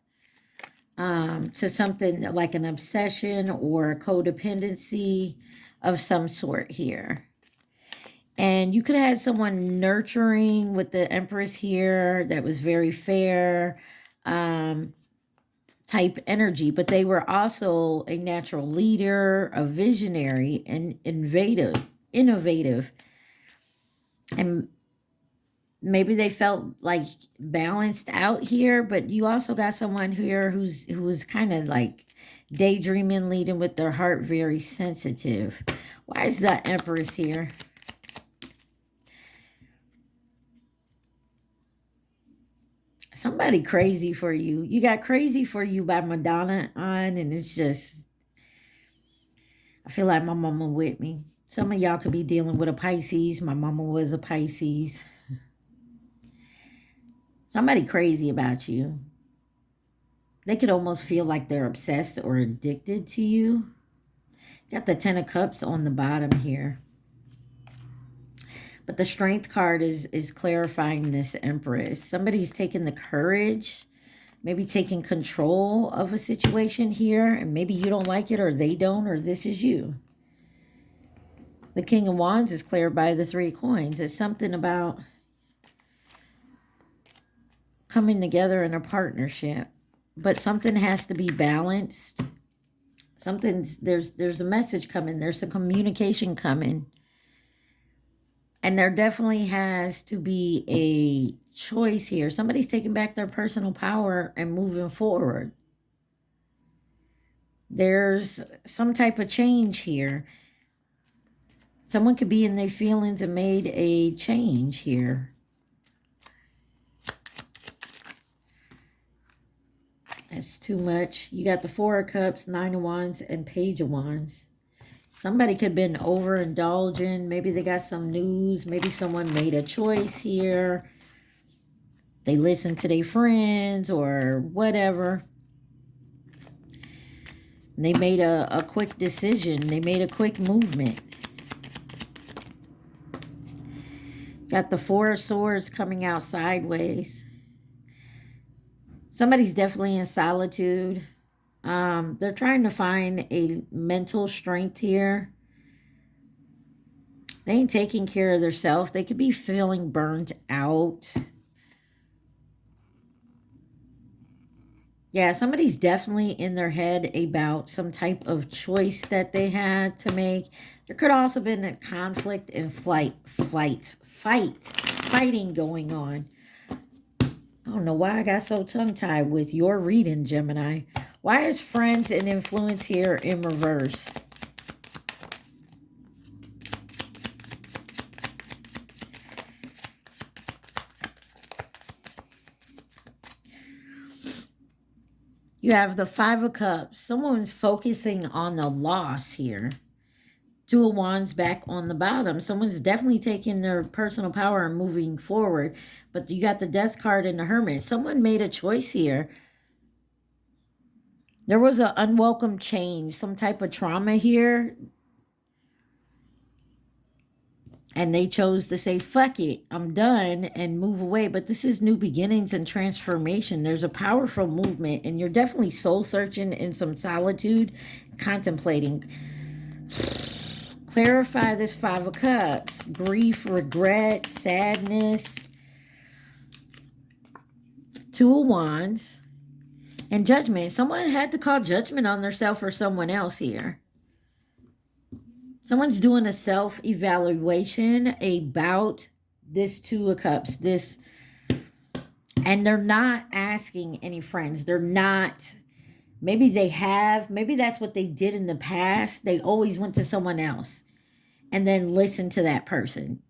to something like an obsession or a codependency of some sort here. And you could have had someone nurturing with the Empress here that was very fair type energy, but they were also a natural leader, a visionary, and innovative. And maybe they felt like balanced out here, but you also got someone here who was kind of like daydreaming, leading with their heart, very sensitive. Why is the Empress here? Somebody crazy for you. You got Crazy for You by Madonna on, and it's just, I feel like my mama with me. Some of y'all could be dealing with a Pisces. My mama was a Pisces. Somebody crazy about you. They could almost feel like they're obsessed or addicted to you. Got the 10 of Cups on the bottom here. But the Strength card is clarifying this Empress. Somebody's taking the courage, maybe taking control of a situation here, and maybe you don't like it, or they don't, or this is you. The King of Wands is cleared by the 3 coins. It's something about coming together in a partnership, but something has to be balanced. There's a message coming. There's a communication coming. And there definitely has to be a choice here. Somebody's taking back their personal power and moving forward. There's some type of change here. Someone could be in their feelings and made a change here. That's too much. You got the 4 of Cups, 9 of Wands, and Page of Wands. Somebody could have been overindulging. Maybe they got some news. Maybe someone made a choice here. They listened to their friends or whatever. And they made a quick decision. They made a quick movement. Got the 4 of Swords coming out sideways. Somebody's definitely in solitude. They're trying to find a mental strength here. They ain't taking care of themselves. They could be feeling burnt out. Yeah, somebody's definitely in their head about some type of choice that they had to make. There could also have been a conflict and fighting going on. I don't know why I got so tongue-tied with your reading, Gemini. Why is friends and influence here in reverse? You have the Five of Cups. Someone's focusing on the loss here. Two of Wands back on the bottom. Someone's definitely taking their personal power and moving forward. But you got the Death card and the Hermit. Someone made a choice here. There was an unwelcome change, some type of trauma here. And they chose to say, fuck it, I'm done, and move away. But this is new beginnings and transformation. There's a powerful movement, and you're definitely soul searching in some solitude, contemplating. Clarify this Five of Cups. Grief, regret, sadness. Two of Wands. And judgment. Someone had to call judgment on themselves or someone else here. Someone's doing a self-evaluation about this Two of Cups. And they're not asking any friends. They're not. Maybe they have. Maybe that's what they did in the past. They always went to someone else and then listened to that person.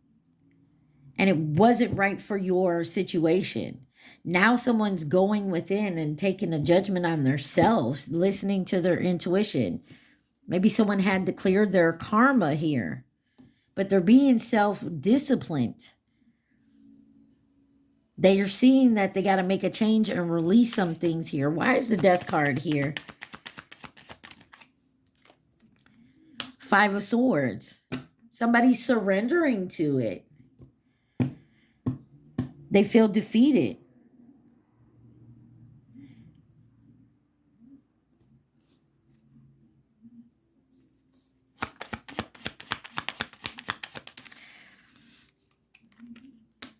And it wasn't right for your situation. Now someone's going within and taking a judgment on themselves, listening to their intuition. Maybe someone had to clear their karma here, but they're being self-disciplined. They are seeing that they got to make a change and release some things here. Why is the Death card here? Five of Swords. Somebody's surrendering to it. They feel defeated.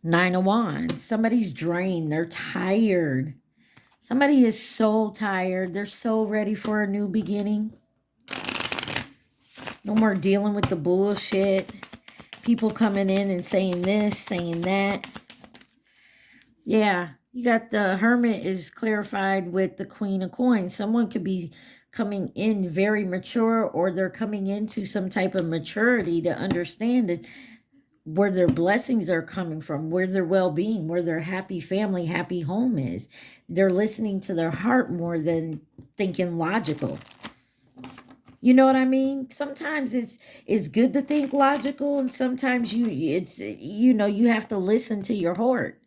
Nine of Wands. Somebody's drained. They're tired. Somebody is so tired. They're so ready for a new beginning. No more dealing with the bullshit. People coming in and saying this, saying that. Yeah, you got the Hermit is clarified with the Queen of Coins. Someone could be coming in very mature, or they're coming into some type of maturity to understand it, where their blessings are coming from, where their well-being, where their happy family, happy home is. They're listening to their heart more than thinking logical. You know what I mean? Sometimes it's good to think logical, and sometimes you have to listen to your heart.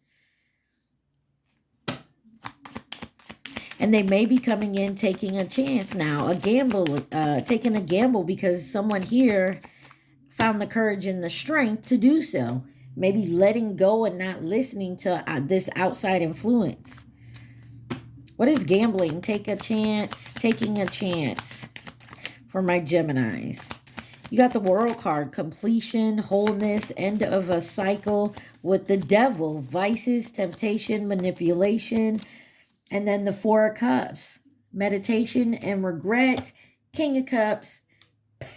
And they may be coming in taking a chance now, taking a gamble, because someone here found the courage and the strength to do so. Maybe letting go and not listening to this outside influence. What is gambling? Take a chance, taking a chance for my Geminis. You got the World card, completion, wholeness, end of a cycle with the Devil, vices, temptation, manipulation, and then the Four of Cups, meditation and regret, King of Cups,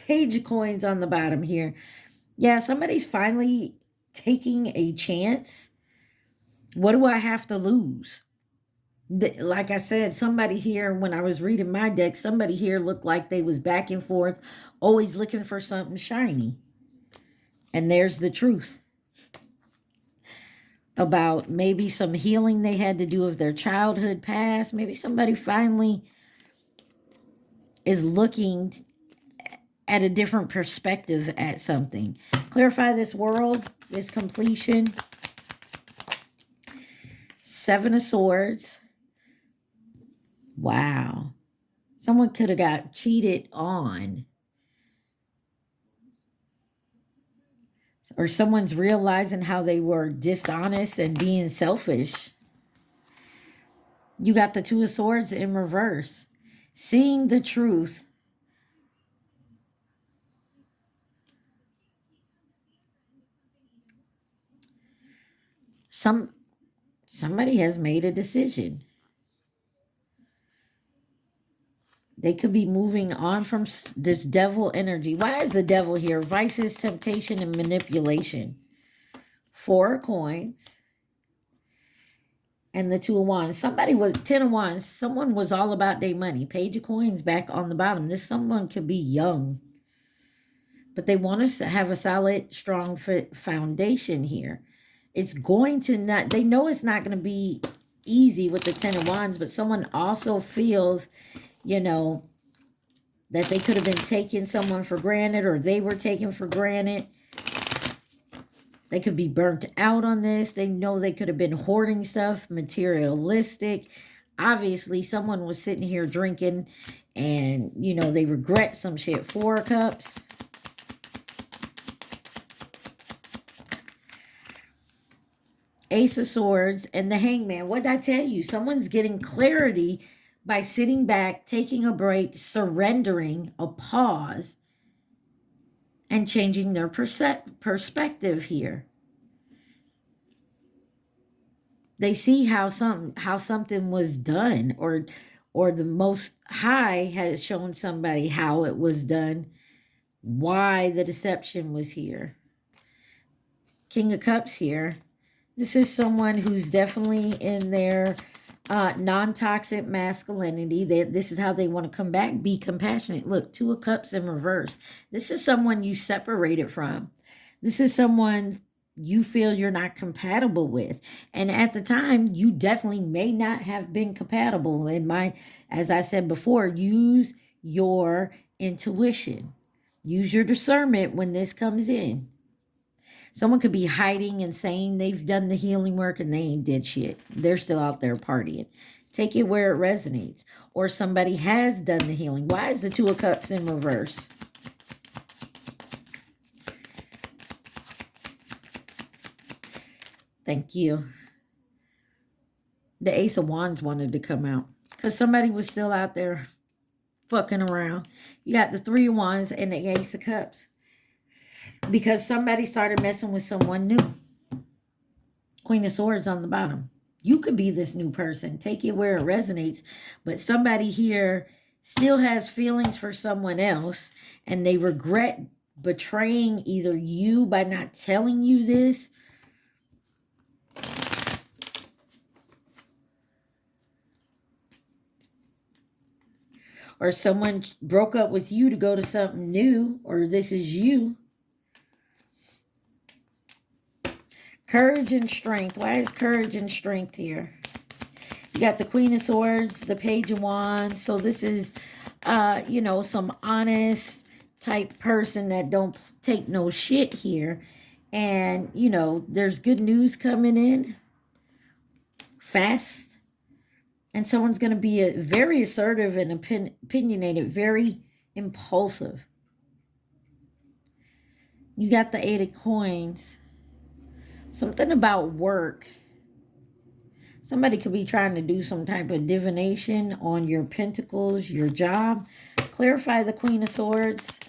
Page of Coins on the bottom here. Yeah, somebody's finally taking a chance. What do I have to lose? Like I said, somebody here, when I was reading my deck, somebody here looked like they was back and forth, always looking for something shiny. And there's the truth about maybe some healing they had to do of their childhood past. Maybe somebody finally is looking at a different perspective at something. Clarify this world, this completion. Seven of Swords. Wow. Someone could have got cheated on. Or someone's realizing how they were dishonest and being selfish. You got the Two of Swords in reverse. Seeing the truth. Somebody has made a decision. They could be moving on from this devil energy. Why is the devil here? Vices, temptation, and manipulation. 4 of coins. And the 2 of wands. Somebody was 10 of wands. Someone was all about their money. Page of coins back on the bottom. This someone could be young. But they want to have a solid, strong foundation here. It's going to not, they know it's not going to be easy with the 10 of wands, but someone also feels, you know, that they could have been taking someone for granted, or they were taken for granted. They could be burnt out on this. They know they could have been hoarding stuff, materialistic. Obviously, someone was sitting here drinking and, you know, they regret some shit. 4 of cups. Ace of swords and the hangman. What did I tell you? Someone's getting clarity by sitting back, taking a break, surrendering, a pause, and changing their perspective here. They see how something was done, or the Most High has shown somebody how it was done, why the deception was here. King of Cups here. This is someone who's definitely in their non-toxic masculinity. This is how they want to come back. Be compassionate. Look, 2 of Cups in reverse. This is someone you separated from. This is someone you feel you're not compatible with. And at the time, you definitely may not have been compatible. As I said before, use your intuition. Use your discernment when this comes in. Someone could be hiding and saying they've done the healing work and they ain't did shit. They're still out there partying. Take it where it resonates. Or somebody has done the healing. Why is the 2 of Cups in reverse? Thank you. The Ace of Wands wanted to come out because somebody was still out there fucking around. You got the 3 of Wands and the Ace of Cups. Because somebody started messing with someone new. Queen of Swords on the bottom. You could be this new person. Take it where it resonates. But somebody here still has feelings for someone else. And they regret betraying either you by not telling you this. Or someone broke up with you to go to something new. Or this is you. Courage and strength. Why is courage and strength here? You got the Queen of Swords, the Page of Wands. So this is, you know, some honest type person that don't take no shit here. And, you know, there's good news coming in fast. And someone's going to be very assertive and opinionated, very impulsive. You got the 8 of Coins. Something about work. Somebody could be trying to do some type of divination on your pentacles, your job. Clarify the Queen of Swords.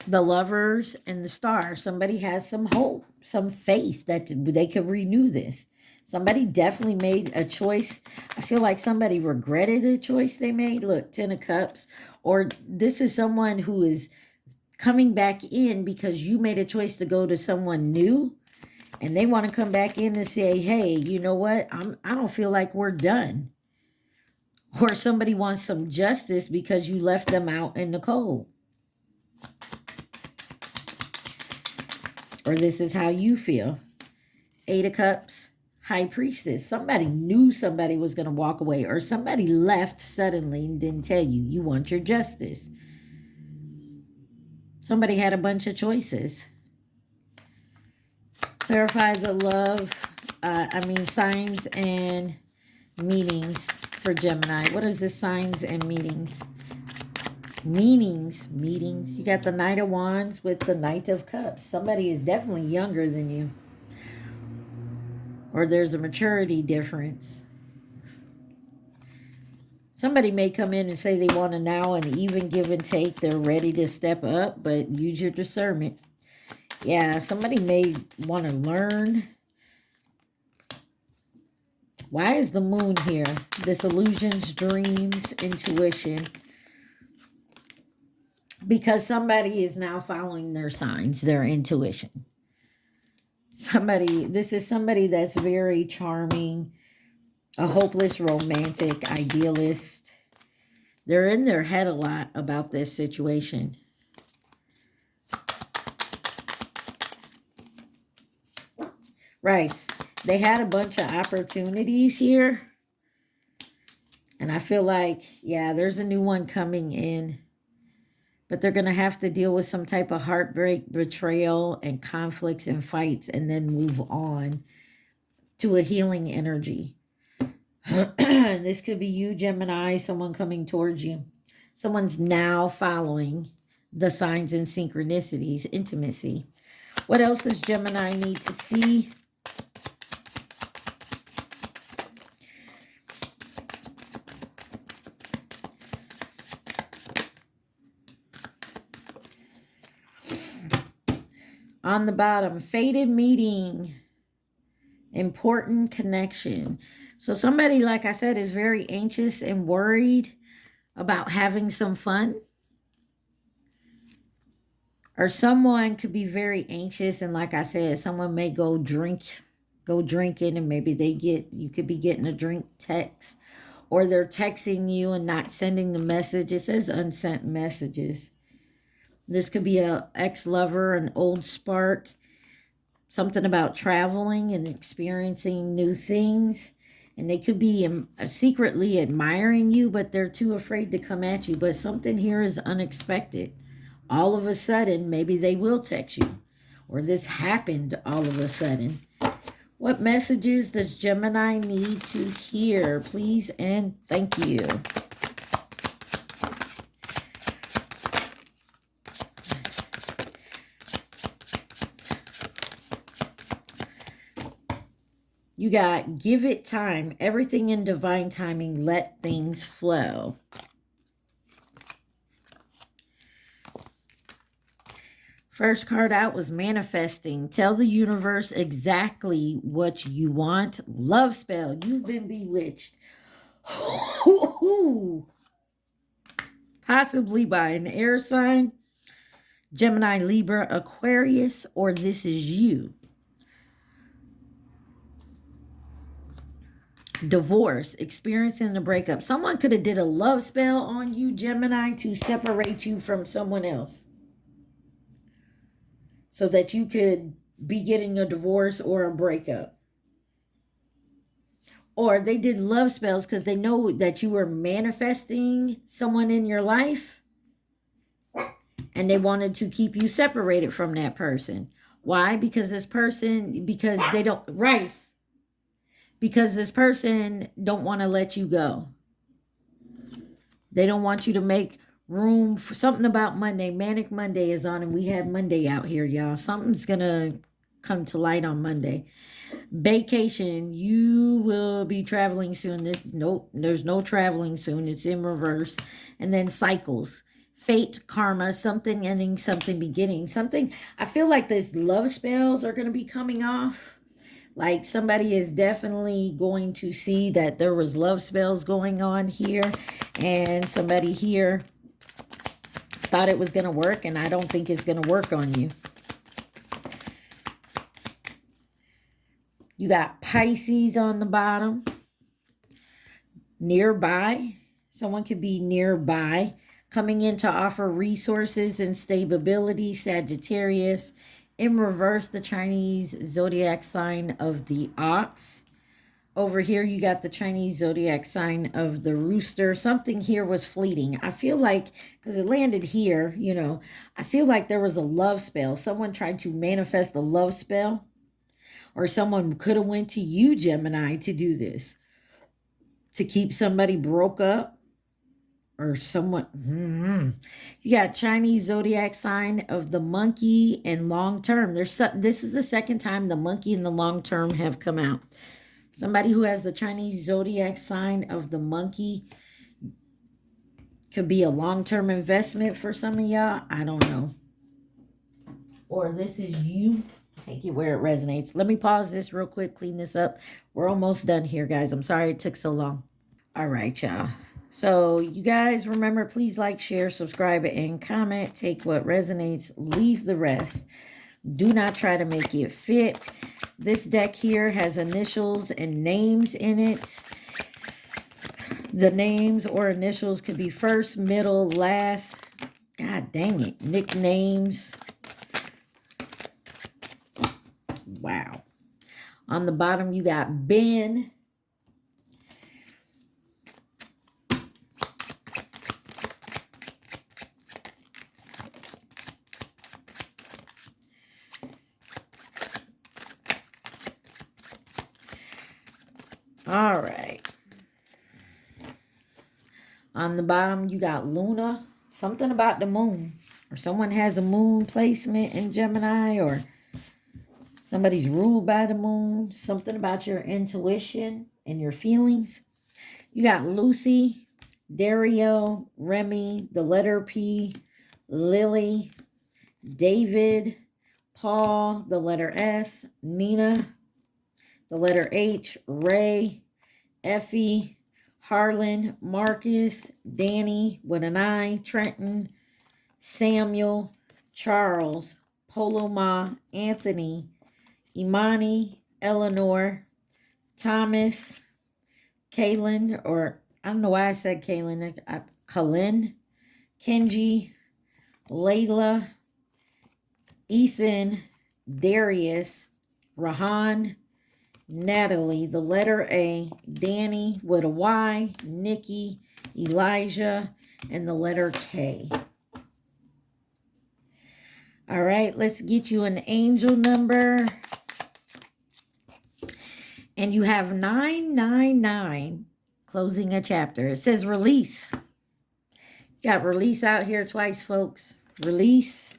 The Lovers and the Star. Somebody has some hope, some faith that they could renew this. Somebody definitely made a choice. I feel like somebody regretted a choice they made. Look, 10 of Cups. Or this is someone who is coming back in because you made a choice to go to someone new. And they want to come back in and say, hey, you know what? I don't feel like we're done. Or somebody wants some justice because you left them out in the cold. Or this is how you feel. 8 of Cups. High Priestess. Somebody knew somebody was going to walk away, or somebody left suddenly and didn't tell you. You want your justice. Somebody had a bunch of choices. Clarify the love, signs and meanings for Gemini. What is this signs and meanings? Meanings. You got the Knight of Wands with the Knight of Cups. Somebody is definitely younger than you. or there's a maturity difference. Somebody may come in and say they want to now an even give and take. They're ready to step up, but use your discernment. Yeah, somebody may want to learn. Why is the moon here? Disillusions, dreams, intuition. Because somebody is now following their signs, their intuition. This is somebody that's very charming, a hopeless romantic, idealist. They're in their head a lot about this situation. Right. They had a bunch of opportunities here. And I feel like, yeah, there's a new one coming in. But they're going to have to deal with some type of heartbreak, betrayal, and conflicts and fights, and then move on to a healing energy. This could be you, Gemini, someone coming towards you. Someone's now following the signs and synchronicities, intimacy. What else does Gemini need to see? On the bottom, fated meeting, important connection. So somebody, like I said, is very anxious and worried about having some fun. Or someone could be very anxious, and like I said, someone may go drinking, and maybe you could be getting a drink text, or they're texting you and not sending the message. It says unsent messages. This could be an ex-lover, an old spark, something about traveling and experiencing new things. And they could be secretly admiring you, but they're too afraid to come at you. But something here is unexpected. All of a sudden, maybe they will text you. Or this happened all of a sudden. What messages does Gemini need to hear? Please and thank you. You got give it time. Everything in divine timing. Let things flow. First card out was manifesting. Tell the universe exactly what you want. Love spell. You've been bewitched. Possibly by an air sign. Gemini, Libra, Aquarius, or this is you. Divorce, experiencing a breakup. Someone could have did a love spell on you, Gemini, to separate you from someone else, so that you could be getting a divorce or a breakup. Or they did love spells because they know that you were manifesting someone in your life, and they wanted to keep you separated from that person. Why? Because this person don't want to let you go. They don't want you to make room for something about Monday. Manic Monday is on, and we have Monday out here, y'all. Something's going to come to light on Monday. Vacation. You will be traveling soon. Nope, there's no traveling soon. It's in reverse. And then cycles. Fate, karma, something ending, something beginning. Something, I feel like these love spells are going to be coming off. Like somebody is definitely going to see that there was love spells going on here. And somebody here thought it was going to work. And I don't think it's going to work on you. You got Pisces on the bottom. Nearby. Someone could be nearby. Coming in to offer resources and stability. Sagittarius. In reverse, the Chinese zodiac sign of the ox. Over here, you got the Chinese zodiac sign of the rooster. Something here was fleeting. I feel like, because it landed here, you know, I feel like there was a love spell. Someone tried to manifest a love spell. Or someone could have went to you, Gemini, to do this. To keep somebody broke up. or someone. You got Chinese zodiac sign of the monkey and long term. This is the second time the monkey and the long term have come out. Somebody who has the Chinese zodiac sign of the monkey could be a long-term investment for some of y'all. I don't know. Or this is you. Take it where it resonates. Let me pause this real quick, clean this up. We're almost done here, guys. I'm sorry it took so long. All right, y'all. So you guys remember, please like, share, subscribe, and comment. Take what resonates, leave the rest. Do not try to make it fit. This deck here has initials and names in it. The names or initials could be first, middle, last. God dang it. Nicknames. Wow. On the bottom, you got Ben. All right. On the bottom, you got Luna. Something about the moon. Or someone has a moon placement in Gemini, or somebody's ruled by the moon. Something about your intuition and your feelings. You got Lucy, Dario, Remy, the letter P, Lily, David, Paul, the letter S, Nina, the letter H, Ray, Effie, Harlan, Marcus, Danny with an I, Trenton, Samuel, Charles, Poloma, Anthony, Imani, Eleanor, Thomas, Kaylin, or I don't know why I said Kaylin, Kalin, Kenji, Layla, Ethan, Darius, Rahan, Natalie, the letter A, Danny with a Y, Nikki, Elijah, and the letter K. All right, let's get you an angel number. And you have 999 closing a chapter. It says release. You got release out here twice, folks. Release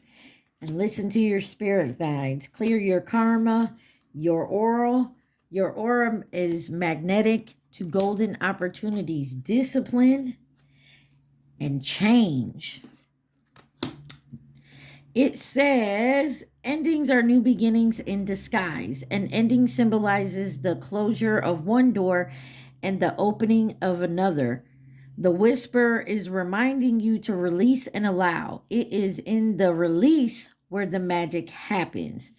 and listen to your spirit guides. Clear your karma, your aura. Your aura is magnetic to golden opportunities, discipline, and change. It says, endings are new beginnings in disguise. An ending symbolizes the closure of one door and the opening of another. The whisper is reminding you to release and allow. It is in the release where the magic happens.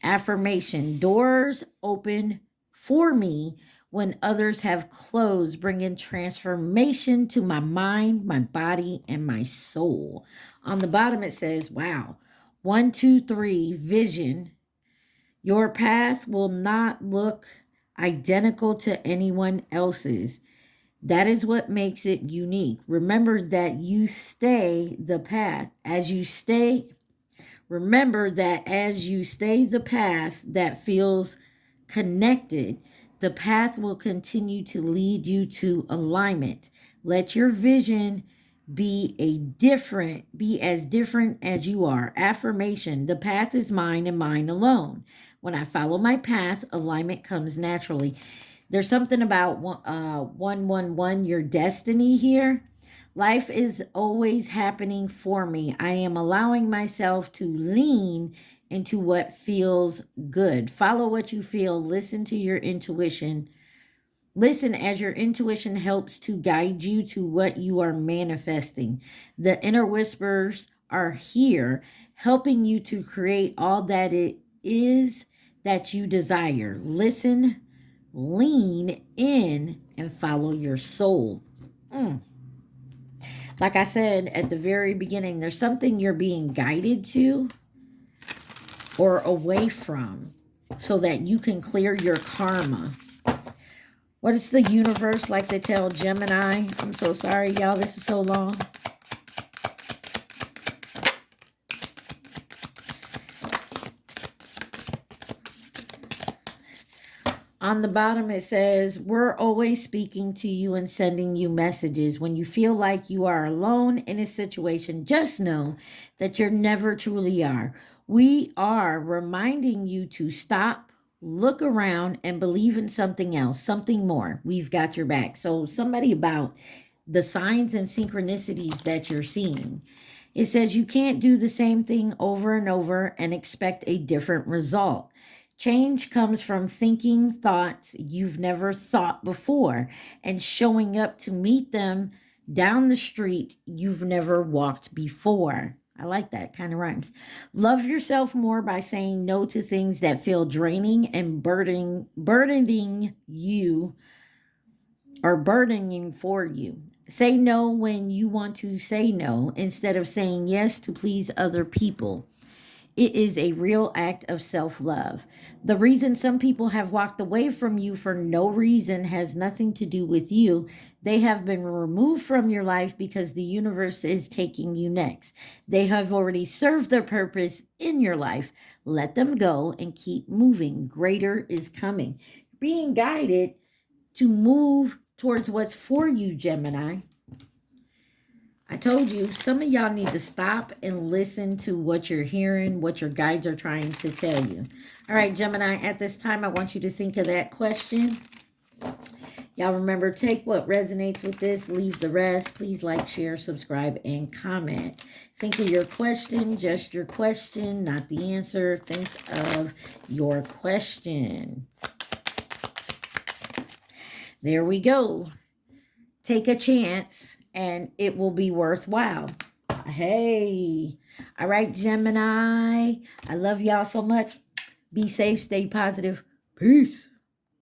Affirmation, doors open for me when others have closed, bringing transformation to my mind, my body, and my soul. On the bottom, it says, wow, 1, 2, 3, vision. Your path will not look identical to anyone else's. That is what makes it unique. Remember that you stay the path. Remember that as you stay the path that feels connected, the path will continue to lead you to alignment. Let your vision be as different as you are. Affirmation, the path is mine and mine alone. When I follow my path, alignment comes naturally. There's something about 111, your destiny here. Life is always happening for me. I am allowing myself to lean into what feels good. Follow what you feel. Listen to your intuition. Listen as your intuition helps to guide you to what you are manifesting. The inner whispers are here, helping you to create all that it is that you desire. Listen, lean in, and follow your soul. Like I said at the very beginning, there's something you're being guided to or away from so that you can clear your karma. What is the universe like they tell Gemini? I'm so sorry, y'all. This is so long. On the bottom, it says, we're always speaking to you and sending you messages. When you feel like you are alone in a situation, just know that you never truly are. We are reminding you to stop, look around, and believe in something else, something more. We've got your back. So somebody about the signs and synchronicities that you're seeing. It says you can't do the same thing over and over and expect a different result. Change comes from thinking thoughts you've never thought before and showing up to meet them down the street you've never walked before. I like that, kind of rhymes. Love yourself more by saying no to things that feel draining and burdening you or burdening for you. Say no when you want to say no instead of saying yes to please other people. It is a real act of self-love. The reason some people have walked away from you for no reason has nothing to do with you. They have been removed from your life because the universe is taking you next. They have already served their purpose in your life. Let them go and keep moving. Greater is coming. Being guided to move towards what's for you, Gemini. I told you, some of y'all need to stop and listen to what you're hearing, what your guides are trying to tell you. All right, Gemini, at this time, I want you to think of that question. Y'all remember, take what resonates with this, leave the rest. Please like, share, subscribe, and comment. Think of your question, just your question, not the answer. Think of your question. There we go. Take a chance and it will be worthwhile. Hey. All right, Gemini. I love y'all so much. Be safe, stay positive. Peace.